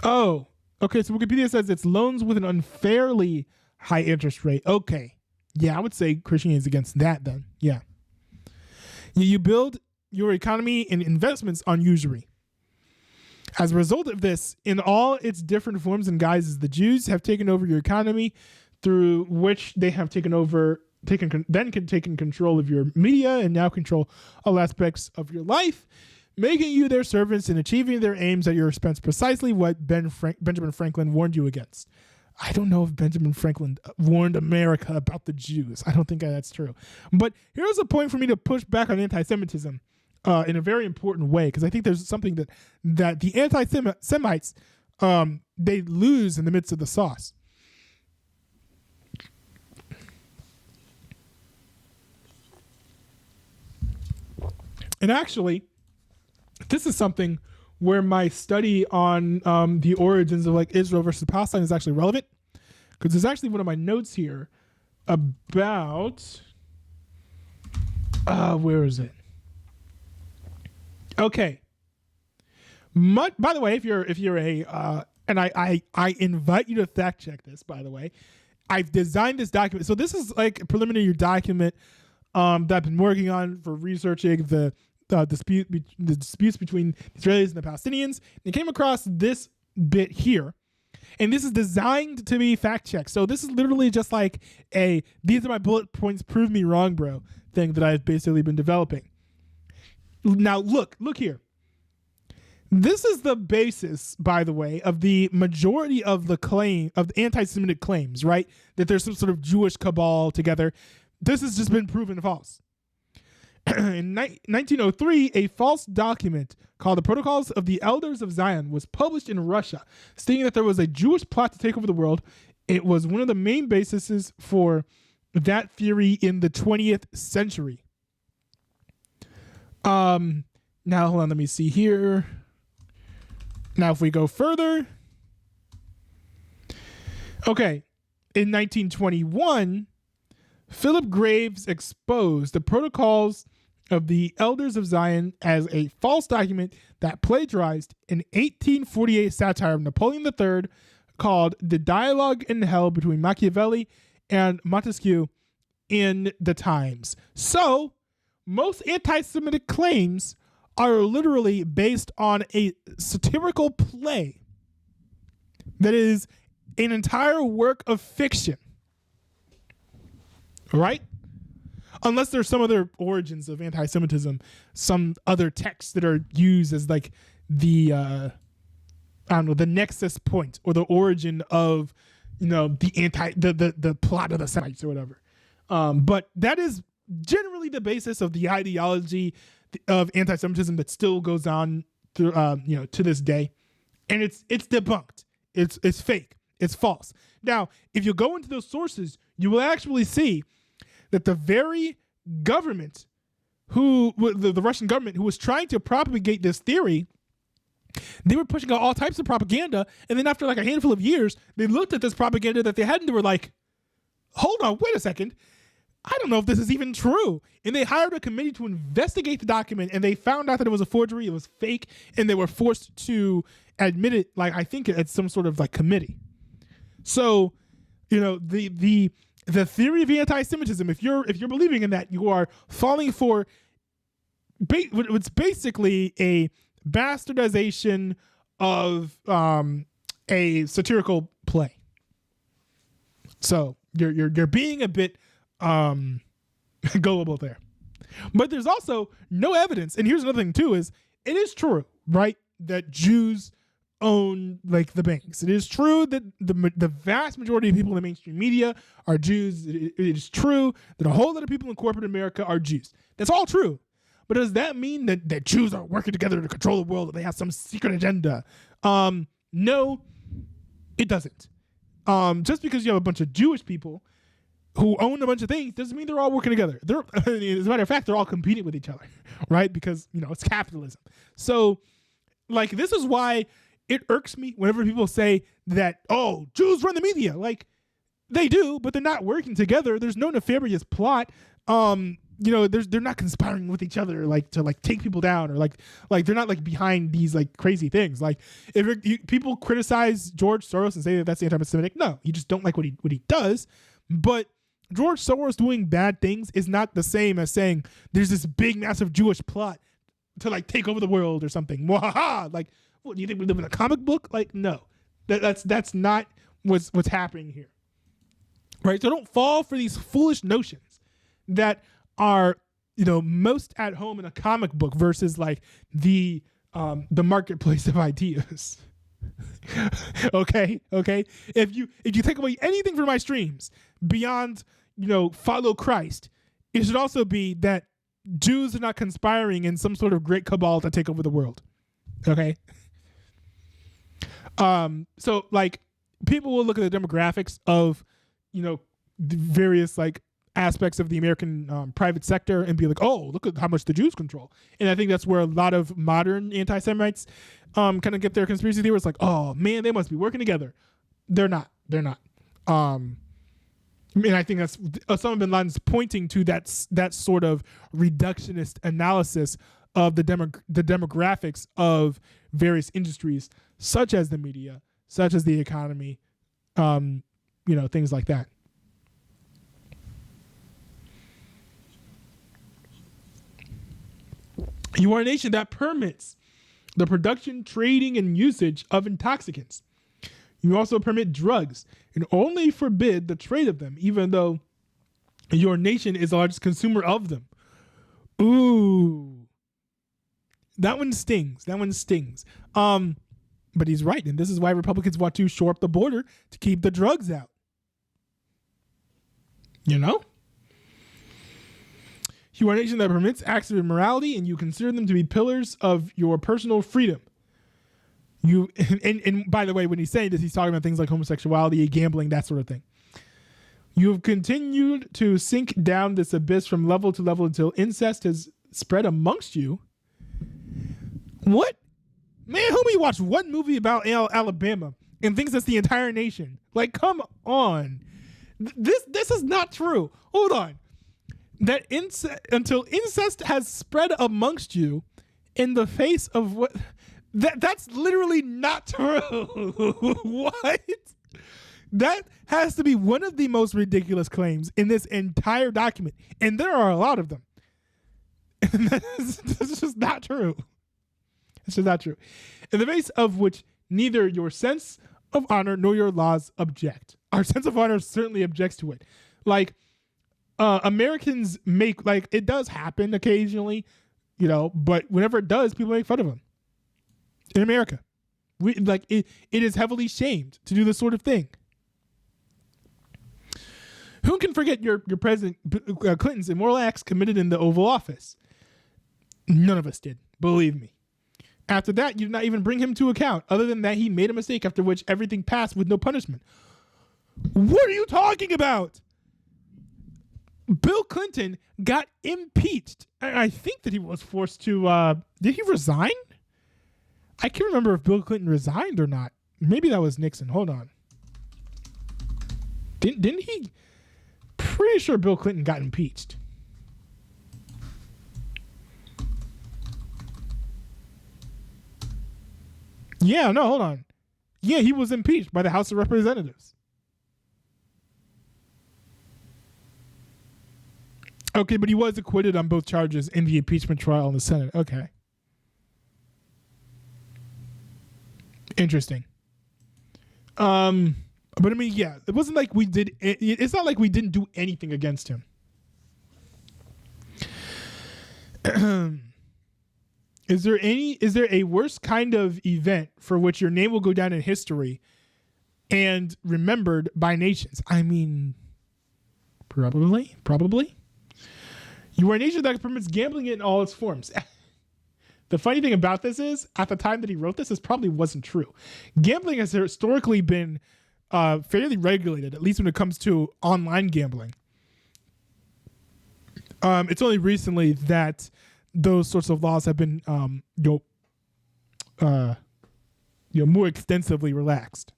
Oh, okay. So Wikipedia says it's loans with an unfairly high interest rate. Okay. Yeah, I would say Christianity is against that then. Yeah. You build your economy and investments on usury. As a result of this, in all its different forms and guises, the Jews have taken over your economy, through which they have taken control of your media and now control all aspects of your life, making you their servants and achieving their aims at your expense, precisely what Benjamin Franklin warned you against. I don't know if Benjamin Franklin warned America about the Jews. I don't think that's true. But here's a point for me to push back on anti-Semitism in a very important way, because I think there's something that the anti-Semites, they lose in the midst of the sauce. And actually, this is something where my study on the origins of like Israel versus Palestine is actually relevant, because there's actually one of my notes here about where is it? Okay. By the way, if you're a and I invite you to fact check this. By the way, I've designed this document. So this is like a preliminary document that I've been working on for researching the disputes between the Israelis and the Palestinians. And I came across this bit here, and this is designed to be fact checked. So this is literally just like these are my bullet points, prove me wrong, bro, thing that I've basically been developing. Now look here. This is the basis, by the way, of the majority of the anti-Semitic claims, right? That there's some sort of Jewish cabal together. This has just been proven false. In 1903, a false document called the Protocols of the Elders of Zion was published in Russia, stating that there was a Jewish plot to take over the world. It was one of the main bases for that theory in the 20th century. Now, hold on, let me see here. Now, if we go further. Okay, in 1921, Philip Graves exposed the Protocols of the Elders of Zion as a false document that plagiarized an 1848 satire of Napoleon III called The Dialogue in Hell between Machiavelli and Montesquieu in the Times. So, most anti-Semitic claims are literally based on a satirical play that is an entire work of fiction. Right? Unless there's some other origins of anti-Semitism, some other texts that are used as like the the nexus point or the origin of, the plot of the Semites or whatever. But that is generally the basis of the ideology of anti-Semitism that still goes on through, to this day, and it's debunked. It's fake. It's false. Now, if you go into those sources, you will actually see that the very government the Russian government who was trying to propagate this theory, they were pushing out all types of propaganda. And then after like a handful of years, they looked at this propaganda that they had and they were like, hold on, wait a second. I don't know if this is even true. And they hired a committee to investigate the document, and they found out that it was a forgery, it was fake, and they were forced to admit it, like, I think at some sort of like committee. So, you know, the theory of anti-Semitism, if you're believing in that, you are falling for what's basically a bastardization of a satirical play. So you're being a bit gullible there. But there's also no evidence, and here's another thing too, is it is true, right, that Jews own like the banks. It is true that the vast majority of people in the mainstream media are Jews. It is true that a whole lot of people in corporate America are Jews. That's all true. But does that mean that Jews are working together to control the world, that they have some secret agenda? No, it doesn't. Just because you have a bunch of Jewish people who own a bunch of things doesn't mean they're all working together. As a matter of fact, they're all competing with each other, right? Because, you know, it's capitalism. So, like, this is why it irks me whenever people say that, oh, Jews run the media. Like, they do, but they're not working together. There's no nefarious plot. You know, they're not conspiring with each other, like, to like take people down, or like they're not like behind these like crazy things. Like, if people criticize George Soros and say that that's anti-Semitic, no, you just don't like what he does. But George Soros doing bad things is not the same as saying there's this big, massive Jewish plot to like take over the world or something. Wahaha! Like, what, do you think we live in a comic book? Like, no, that's not what's happening here, right? So don't fall for these foolish notions that are, you know, most at home in a comic book versus like the marketplace of ideas. Okay. If you take away anything from my streams beyond, you know, follow Christ, it should also be that Jews are not conspiring in some sort of great cabal to take over the world. Okay. So like people will look at the demographics of, you know, the various like aspects of the American private sector and be like, oh, look at how much the Jews control. And I think that's where a lot of modern anti-Semites kind of get their conspiracy theories, like, oh man, they must be working together. They're not. And I think that's Osama bin Laden's pointing to that sort of reductionist analysis of the demographics of various industries, such as the media, such as the economy, you know, things like that. You are a nation that permits the production, trading, and usage of intoxicants. You also permit drugs and only forbid the trade of them, even though your nation is the largest consumer of them. Ooh. That one stings. But he's right, and this is why Republicans want to shore up the border to keep the drugs out. You know? You are a nation that permits acts of immorality, and you consider them to be pillars of your personal freedom. You and by the way, when he's saying this, he's talking about things like homosexuality, gambling, that sort of thing. You have continued to sink down this abyss from level to level until incest has spread amongst you. What? Man, homie watched one movie about Alabama and thinks that's the entire nation. Like, come on. This is not true. Hold on. That until incest has spread amongst you in the face of what that's literally not true. What? That has to be one of the most ridiculous claims in this entire document, and there are a lot of them. And that's just not true. It's just not true. In the face of which neither your sense of honor nor your laws object. Our sense of honor certainly objects to it. Like, Americans make, like, it does happen occasionally, you know, but whenever it does, people make fun of them. In America, it is heavily shamed to do this sort of thing. Who can forget your President Clinton's immoral acts committed in the Oval Office? None of us did, believe me. After that, you did not even bring him to account, other than that he made a mistake, after which everything passed with no punishment. What are you talking about? Bill Clinton got impeached. I think that he was forced to, did he resign? I can't remember if Bill Clinton resigned or not. Maybe that was Nixon. Hold on. Didn't he? pretty sure Bill Clinton got impeached. Yeah, no, hold on. Yeah, he was impeached by the House of Representatives. Okay, but he was acquitted on both charges in the impeachment trial in the Senate. Okay. Interesting. But I mean, yeah, it wasn't like we did. It's not like we didn't do anything against him. Is there a worse kind of event for which your name will go down in history and remembered by nations? I mean, probably. You are a nation that permits gambling in all its forms. The funny thing about this is, at the time that he wrote this probably wasn't true. Gambling has historically been fairly regulated, at least when it comes to online gambling. It's only recently that those sorts of laws have been more extensively relaxed.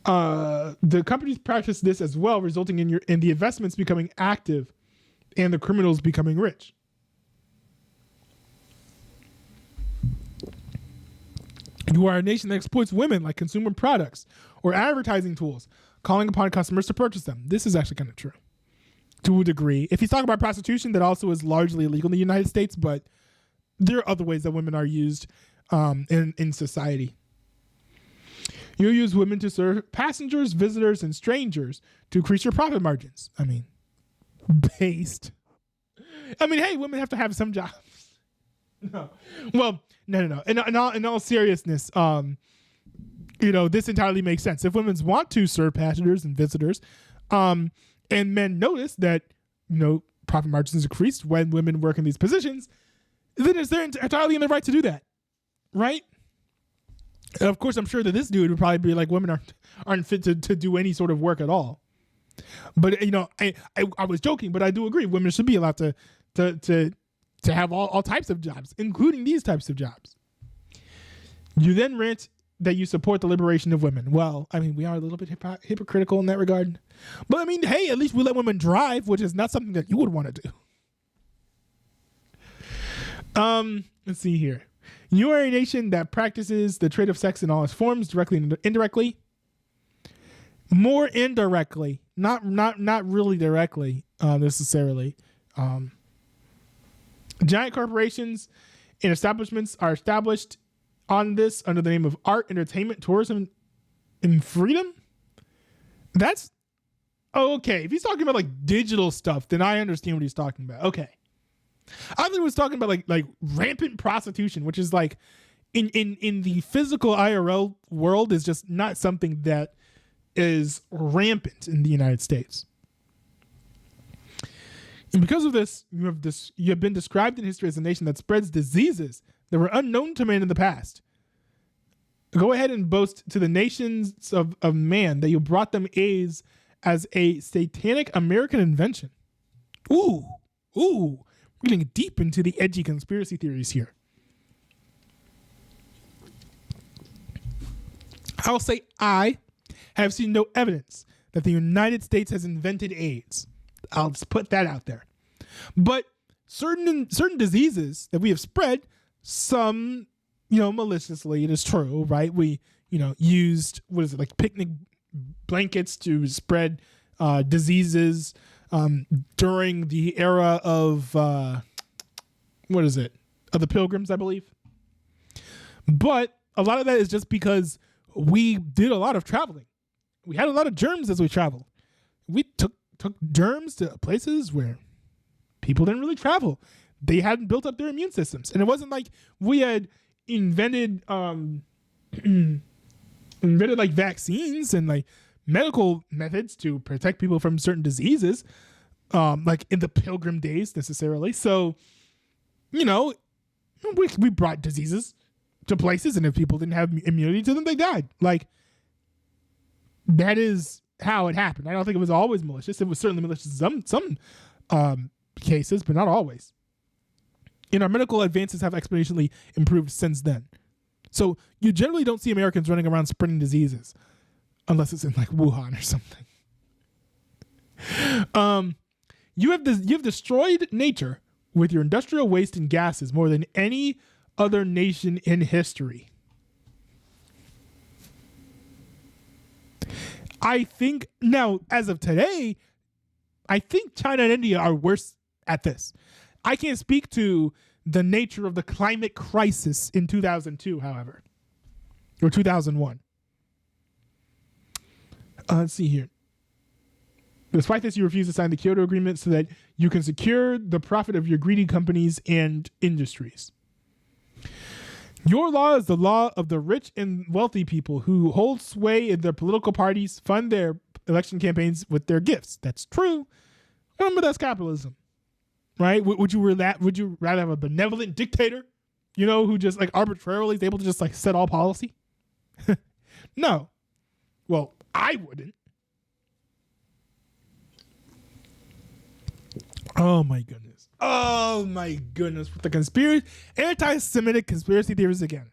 The companies practice this as well, resulting in the investments becoming active and the criminals becoming rich. You are a nation that exploits women like consumer products or advertising tools, calling upon customers to purchase them. This is actually kind of true to a degree. If he's talking about prostitution, that also is largely illegal in the United States, but there are other ways that women are used in society. You use women to serve passengers, visitors, and strangers to increase your profit margins. I mean, hey, women have to have some jobs. No. Well, no. In all seriousness, this entirely makes sense. If women want to serve passengers and visitors, and men notice that, profit margins increased when women work in these positions, then they're entirely in their right to do that, right? And of course, I'm sure that this dude would probably be like, women aren't fit to do any sort of work at all. But I was joking, but I do agree. Women should be allowed to have all types of jobs, including these types of jobs. You then rant that you support the liberation of women. Well, I mean, we are a little bit hypocritical in that regard. But I mean, hey, at least we let women drive, which is not something that you would want to do. Let's see here. You are a nation that practices the trade of sex in all its forms, directly and indirectly. More indirectly, not really directly, necessarily. Giant corporations and establishments are established on this under the name of art, entertainment, tourism, and freedom. That's okay. If he's talking about like digital stuff, then I understand what he's talking about. Okay. I think he was talking about like rampant prostitution, which is like in the physical IRL world is just not something that is rampant in the United States. And because of this, you have been described in history as a nation that spreads diseases that were unknown to man in the past. Go ahead and boast to the nations of man that you brought them AIDS as a satanic American invention. Ooh, we're getting deep into the edgy conspiracy theories here. I'll say I have seen no evidence that the United States has invented AIDS. I'll just put that out there. But certain diseases that we have spread, some, maliciously, it is true, right? We, used, picnic blankets to spread diseases during the era of, of the Pilgrims, I believe. But a lot of that is just because we did a lot of traveling. We had a lot of germs as we traveled. We took germs to places where people didn't really travel. They hadn't built up their immune systems. And it wasn't like we had invented like vaccines and like medical methods to protect people from certain diseases, like in the Pilgrim days necessarily. So, we brought diseases to places, and if people didn't have immunity to them, they died. Like, that is how it happened. I don't think it was always malicious. It was certainly malicious in some cases, but not always. And our medical advances have exponentially improved since then. So you generally don't see Americans running around spreading diseases unless it's in like Wuhan or something. You have destroyed nature with your industrial waste and gases more than any other nation in history. I think now, as of today, I think China and India are worse at this. I can't speak to the nature of the climate crisis in 2002, however, or 2001. Let's see here. Despite this, you refuse to sign the Kyoto Agreement so that you can secure the profit of your greedy companies and industries. Your law is the law of the rich and wealthy people who hold sway in their political parties, fund their election campaigns with their gifts. That's true. Remember, that's capitalism, right? Would you rather have a benevolent dictator, who just like arbitrarily is able to just like set all policy? No. Well, I wouldn't. Oh my goodness. Oh my goodness. With the anti-Semitic conspiracy theories again.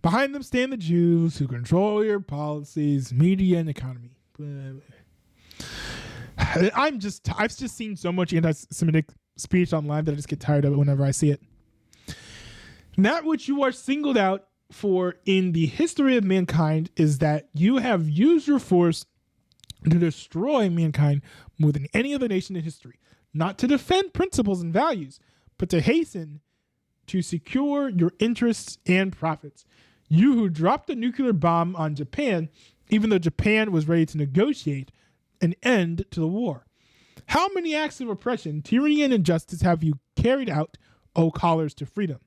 Behind them stand the Jews who control your policies, media, and economy. I've just seen so much anti-Semitic speech online that I just get tired of it whenever I see it. That which you are singled out for in the history of mankind is that you have used your force to destroy mankind more than any other nation in history. Not to defend principles and values, but to hasten to secure your interests and profits. You who dropped the nuclear bomb on Japan, even though Japan was ready to negotiate an end to the war. How many acts of oppression, tyranny, and injustice have you carried out, O callers to freedom?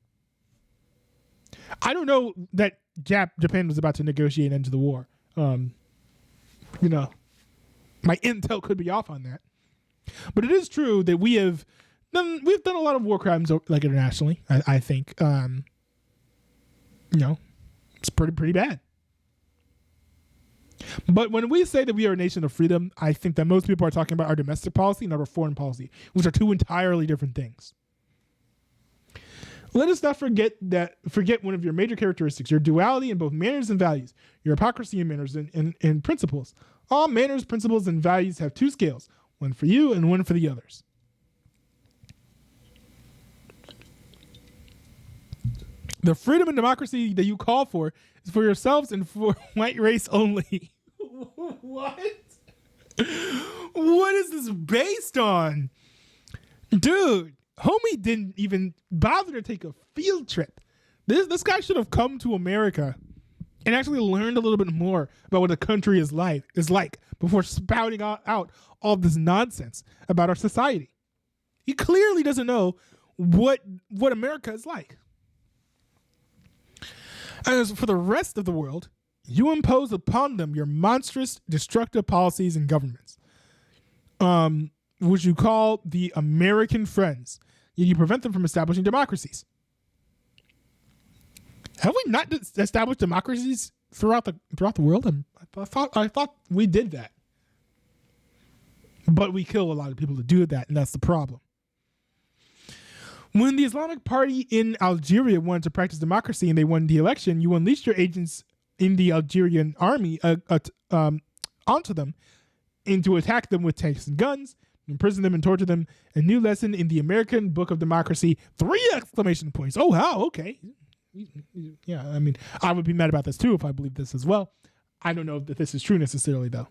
I don't know that Japan was about to negotiate an end to the war. My intel could be off on that. But it is true that we've done a lot of war crimes like internationally. I think it's pretty bad. But when we say that we are a nation of freedom, I think that most people are talking about our domestic policy and our foreign policy, which are two entirely different things. Let us not forget one of your major characteristics, your duality in both manners and values, your hypocrisy in manners and principles. All manners, principles, and values have two scales, one for you and one for the others. The freedom and democracy that you call for is for yourselves and for white race only. What? What is this based on? Dude, homie didn't even bother to take a field trip. This guy should have come to America and actually learned a little bit more about what a country is like before spouting out all this nonsense about our society. He clearly doesn't know what America is like. And as for the rest of the world, you impose upon them your monstrous, destructive policies and governments, which you call the American friends, yet you prevent them from establishing democracies. Have we not established democracies throughout the world? I thought we did that, but we kill a lot of people to do that, and that's the problem. When the Islamic Party in Algeria wanted to practice democracy and they won the election, you unleashed your agents in the Algerian army onto them and to attack them with tanks and guns, imprison them and torture them. A new lesson in the American Book of Democracy, 3 exclamation points. Oh, wow, okay. Yeah, I mean, I would be mad about this too if I believed this as well. I don't know that this is true necessarily, though.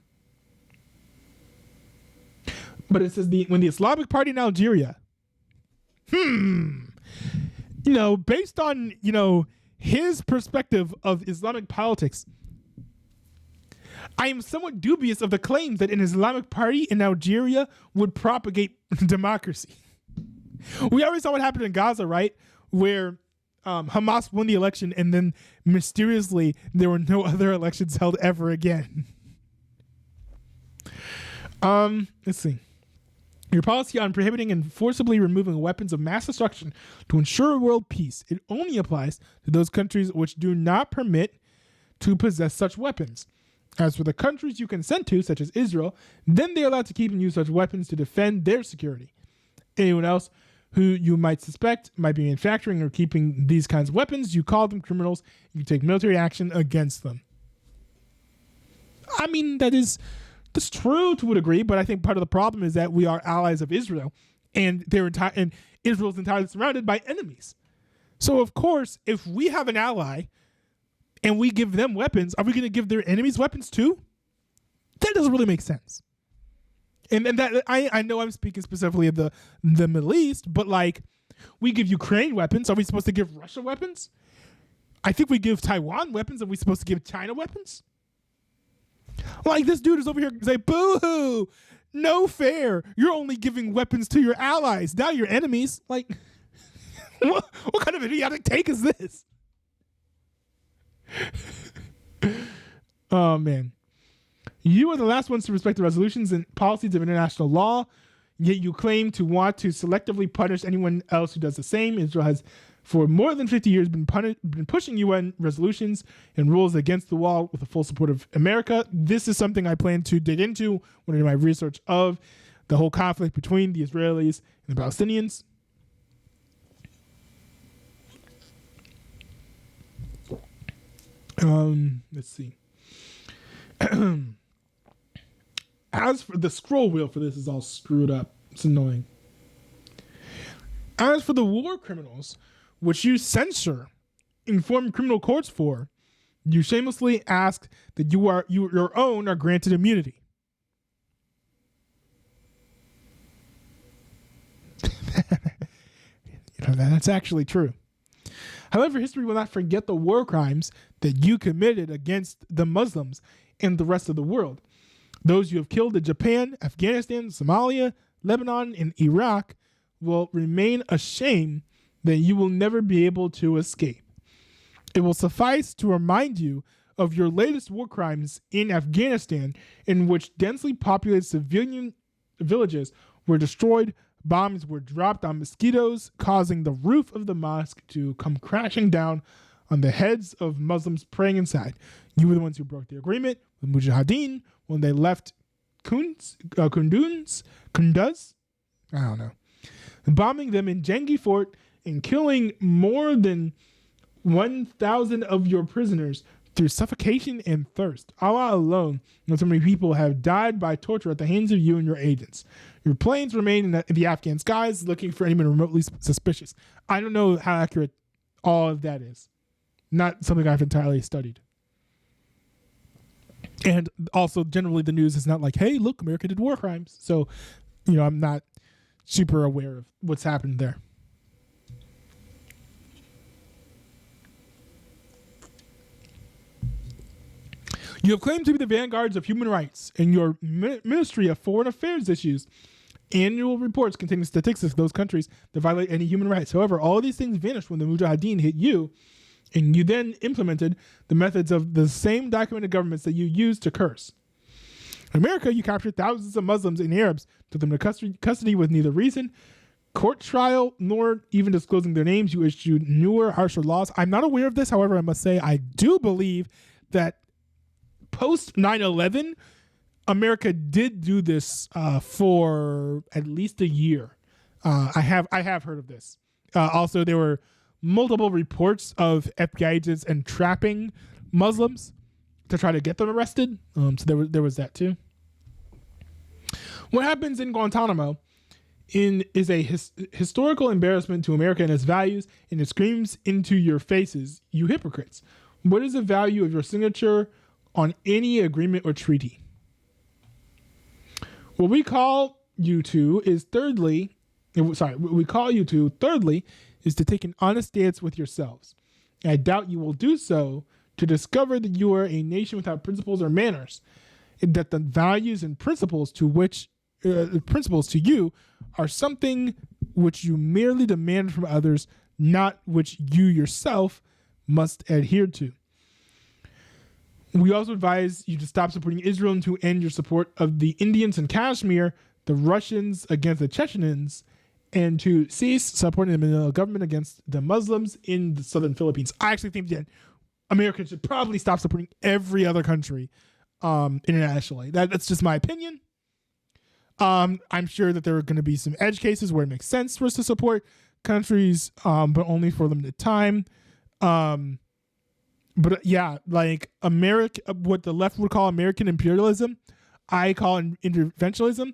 But it says when the Islamic Party in Algeria, based on, his perspective of Islamic politics, I am somewhat dubious of the claims that an Islamic Party in Algeria would propagate democracy. We already saw what happened in Gaza, right? Where Hamas won the election and then mysteriously there were no other elections held ever again. Let's see. Your policy on prohibiting and forcibly removing weapons of mass destruction to ensure world peace, it only applies to those countries which do not permit to possess such weapons. As for the countries you consent to, such as Israel, then they are allowed to keep and use such weapons to defend their security. Anyone else who you might suspect might be manufacturing or keeping these kinds of weapons, you call them criminals, you take military action against them. I mean, that is That's true to a degree, but I think part of the problem is that we are allies of Israel, and and Israel's entirely surrounded by enemies. So of course, if we have an ally and we give them weapons, are we going to give their enemies weapons too? That doesn't really make sense. And that I know I'm speaking specifically of the Middle East, but like, we give Ukraine weapons. Are we supposed to give Russia weapons? I think we give Taiwan weapons. Are we supposed to give China weapons? Like, this dude is over here saying, boo-hoo, no fair. You're only giving weapons to your allies, not your enemies. Like, what kind of idiotic take is this? Oh, man. You are the last ones to respect the resolutions and policies of international law, yet you claim to want to selectively punish anyone else who does the same. Israel has, for more than 50 years, been pushing UN resolutions and rules against the wall with the full support of America. This is something I plan to dig into when I do my research of the whole conflict between the Israelis and the Palestinians. Let's see. As for the scroll wheel for this is all screwed up. It's annoying. As for the war criminals, which you censure, inform criminal courts for, you shamelessly ask that your own are granted immunity. That's actually true. However, history will not forget the war crimes that you committed against the Muslims and the rest of the world. Those you have killed in Japan, Afghanistan, Somalia, Lebanon, and Iraq will remain a shame that you will never be able to escape. It will suffice to remind you of your latest war crimes in Afghanistan, in which densely populated civilian villages were destroyed, bombs were dropped on mosquitoes, causing the roof of the mosque to come crashing down on the heads of Muslims praying inside. You were the ones who broke the agreement with Mujahideen when they left Kunduz, I don't know, bombing them in Jengi Fort and killing more than 1,000 of your prisoners through suffocation and thirst. Allah alone knows how many people have died by torture at the hands of you and your agents. Your planes remain in the Afghan skies looking for anyone remotely suspicious. I don't know how accurate all of that is. Not something I've entirely studied. And also, generally, the news is not like, hey, look, America did war crimes. So, I'm not super aware of what's happened there. You have claimed to be the vanguards of human rights in your Ministry of Foreign Affairs issues. Annual reports containing statistics of those countries that violate any human rights. However, all of these things vanished when the Mujahideen hit you, and you then implemented the methods of the same documented governments that you used to curse. In America, you captured thousands of Muslims and Arabs, took them to custody with neither reason, court trial, nor even disclosing their names. You issued newer, harsher laws. I'm not aware of this. However, I must say I do believe that post 9/11, America did do this for at least a year. I have heard of this. Also, there were multiple reports of FBI agents entrapping Muslims to try to get them arrested. So there was that too. What happens in Guantanamo is a historical embarrassment to America and its values, and it screams into your faces, you hypocrites. What is the value of your signature on any agreement or treaty? What we call you to thirdly, is to take an honest stance with yourselves. And I doubt you will do so to discover that you are a nation without principles or manners, and that the values and principles to you are something which you merely demand from others, not which you yourself must adhere to. We also advise you to stop supporting Israel and to end your support of the Indians in Kashmir, the Russians against the Chechens, and to cease supporting the Manila government against the Muslims in the southern Philippines. I actually think that America should probably stop supporting every other country internationally. That's just my opinion. I'm sure that there are going to be some edge cases where it makes sense for us to support countries, but only for a limited time. But yeah, like what the left would call American imperialism, I call interventionism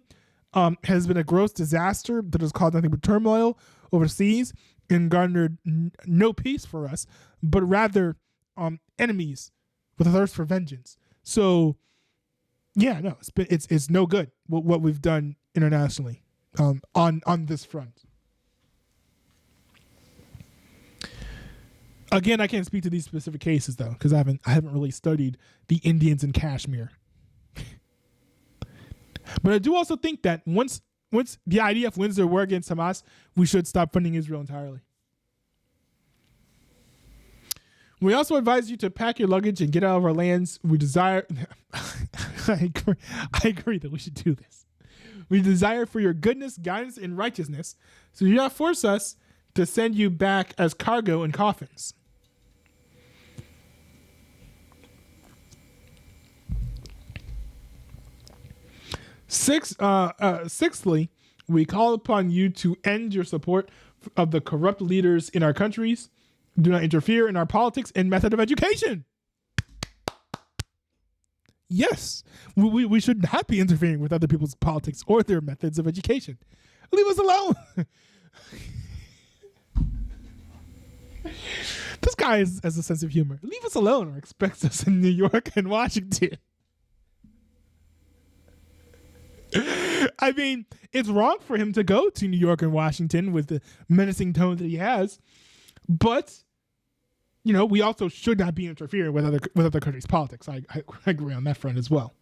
has been a gross disaster that has caused nothing but turmoil overseas and garnered no peace for us, but rather enemies with a thirst for vengeance. So, yeah, no, it's no good what we've done internationally on this front. Again, I can't speak to these specific cases though, because I haven't really studied the Indians in Kashmir. But I do also think that once the IDF wins their war against Hamas, we should stop funding Israel entirely. We also advise you to pack your luggage and get out of our lands. We desire... I agree that we should do this. We desire for your goodness, guidance, and righteousness, so do not force us to send you back as cargo in coffins. Sixthly, we call upon you to end your support of the corrupt leaders in our countries. Do not interfere in our politics and method of education. Yes, we should not be interfering with other people's politics or their methods of education. Leave us alone. This guy has a sense of humor. Leave us alone or expect us in New York and Washington. I mean, it's wrong for him to go to New York and Washington with the menacing tone that he has, but you know, we also should not be interfering with other countries' politics. I agree on that front as well.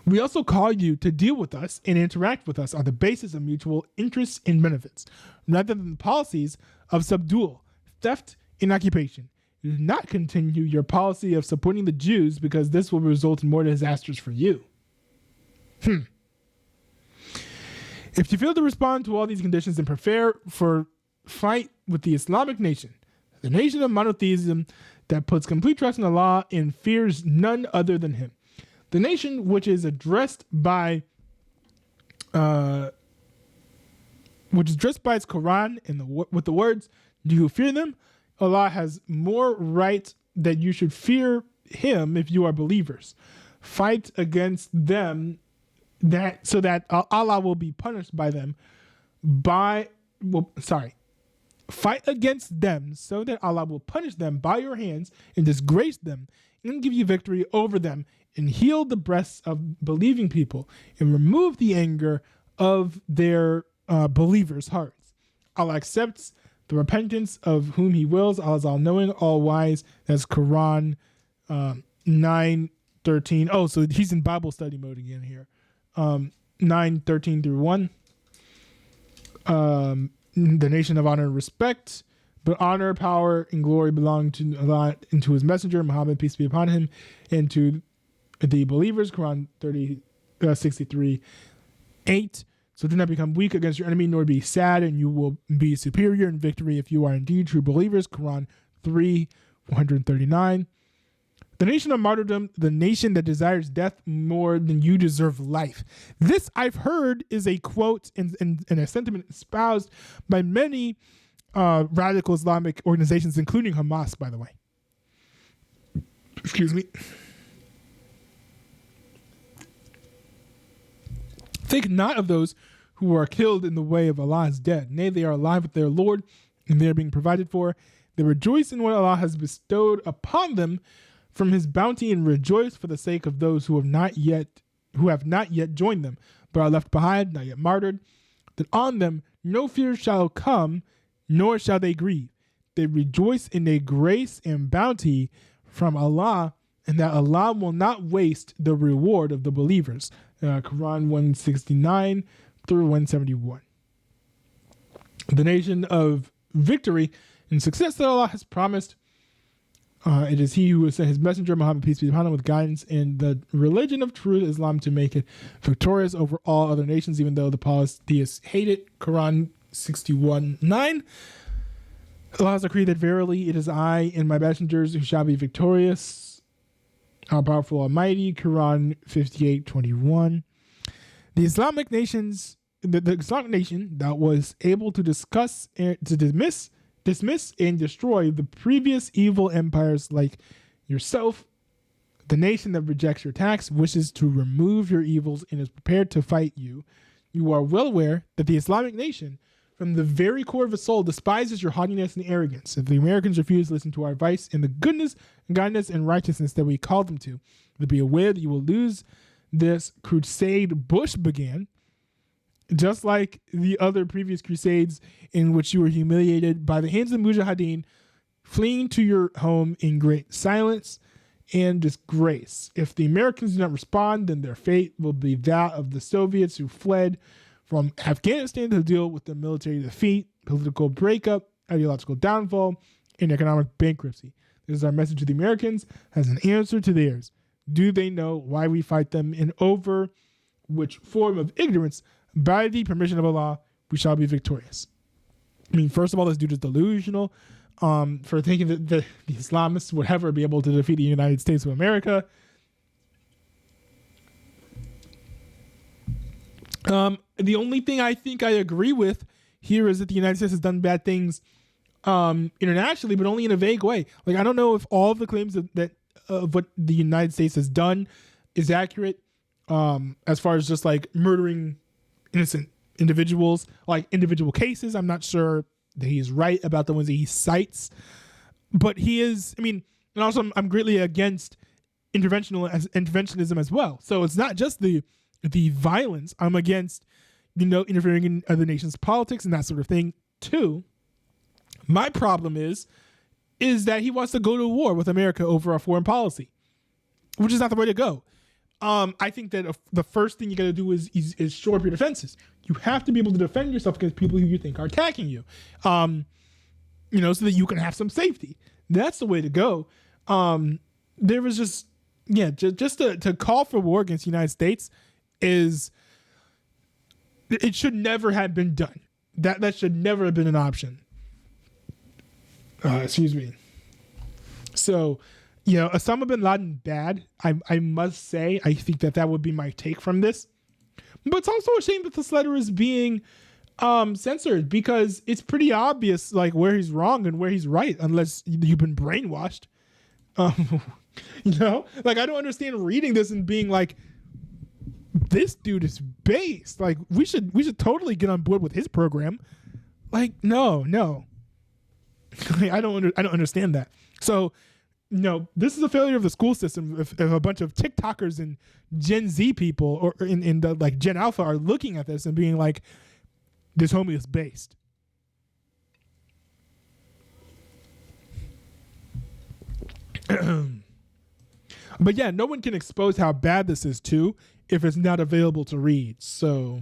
We also call you to deal with us and interact with us on the basis of mutual interests and benefits, rather than the policies of subdual, theft, and occupation. Do not continue your policy of supporting the Jews, because this will result in more disasters for you. If you fail to respond to all these conditions, then prepare for fight with the Islamic nation, the nation of monotheism that puts complete trust in Allah and fears none other than Him. The nation which is addressed by its Quran and with the words, "Do you fear them?" Allah has more right that you should fear Him if you are believers. Fight against them so that Allah will be punished by them Fight against them so that Allah will punish them by your hands and disgrace them and give you victory over them and heal the breasts of believing people and remove the anger of their believers' hearts. Allah accepts the repentance of whom He wills. Allah is all-knowing, all-wise. That's Quran 9:13. Oh, so he's in Bible study mode again here. 9:13 through 1. The nation of honor and respect, but honor, power, and glory belong to Allah and to His messenger, Muhammad, peace be upon him, and to the believers, Quran 63:8. So do not become weak against your enemy, nor be sad, and you will be superior in victory if you are indeed true believers, Quran 3:139. The nation of martyrdom, the nation that desires death more than you deserve life. This, I've heard, is a quote and a sentiment espoused by many radical Islamic organizations, including Hamas, by the way. Excuse me. Think not of those who are killed in the way of Allah as dead. Nay, they are alive with their Lord, and they are being provided for. They rejoice in what Allah has bestowed upon them from His bounty, and rejoice for the sake of those who have not yet joined them, but are left behind, not yet martyred. That on them no fear shall come, nor shall they grieve. They rejoice in a grace and bounty from Allah, and that Allah will not waste the reward of the believers. Quran 169 through 171. The nation of victory and success that Allah has promised. It is He who has sent His messenger, Muhammad, peace be upon him, with guidance in the religion of truth, Islam, to make it victorious over all other nations, even though the polytheists hate it. Quran 61:9. Allah has decreed that verily it is I and my messengers who shall be victorious. Our powerful Almighty. Quran 58:21. The Islamic nations, the Islamic nation that was able to dismiss and destroy the previous evil empires like yourself, The nation that rejects your attacks wishes to remove your evils and is prepared to fight you. You are well aware that the Islamic nation, from the very core of its soul, despises your haughtiness and arrogance. If the Americans refuse to listen to our advice and the goodness, kindness, and righteousness that we call them to, be aware that you will lose this crusade Bush began, just like the other previous crusades in which you were humiliated by the hands of the Mujahideen, fleeing to your home in great silence and disgrace. If the Americans do not respond, then their fate will be that of the Soviets who fled from Afghanistan to deal with the military defeat, political breakup, ideological downfall, and economic bankruptcy. This is our message to the Americans as an answer to theirs. Do they know why we fight them? And over which form of ignorance, by the permission of Allah, we shall be victorious. I mean, first of all, this dude is delusional for thinking that the Islamists would ever be able to defeat the United States of America. The only thing I think I agree with here is that the United States has done bad things internationally, but only in a vague way. Like, I don't know if all of the claims that what the United States has done is accurate as far as just like murdering innocent individuals, like individual cases. I'm not sure that he's right about the ones that he cites, but he is, I mean, and also I'm greatly against interventionism as well. So it's not just the violence. I'm against, interfering in other nations' politics and that sort of thing too. My problem is that he wants to go to war with America over our foreign policy, which is not the way to go. I think that the first thing you got to do is shore up your defenses. You have to be able to defend yourself against people who you think are attacking you, so that you can have some safety. That's the way to go. There was just to call for war against the United States it should never have been done. That should never have been an option. Excuse me. So, Osama bin Laden bad. I must say, I think that would be my take from this. But it's also a shame that this letter is being censored, because it's pretty obvious like where he's wrong and where he's right, unless you've been brainwashed. Like, I don't understand reading this and being like, this dude is based. Like, we should totally get on board with his program. Like, no. I don't understand that. So, this is a failure of the school system. If a bunch of TikTokers and Gen Z people or in the like Gen Alpha are looking at this and being like, this homie is based. But yeah, no one can expose how bad this is too if it's not available to read. So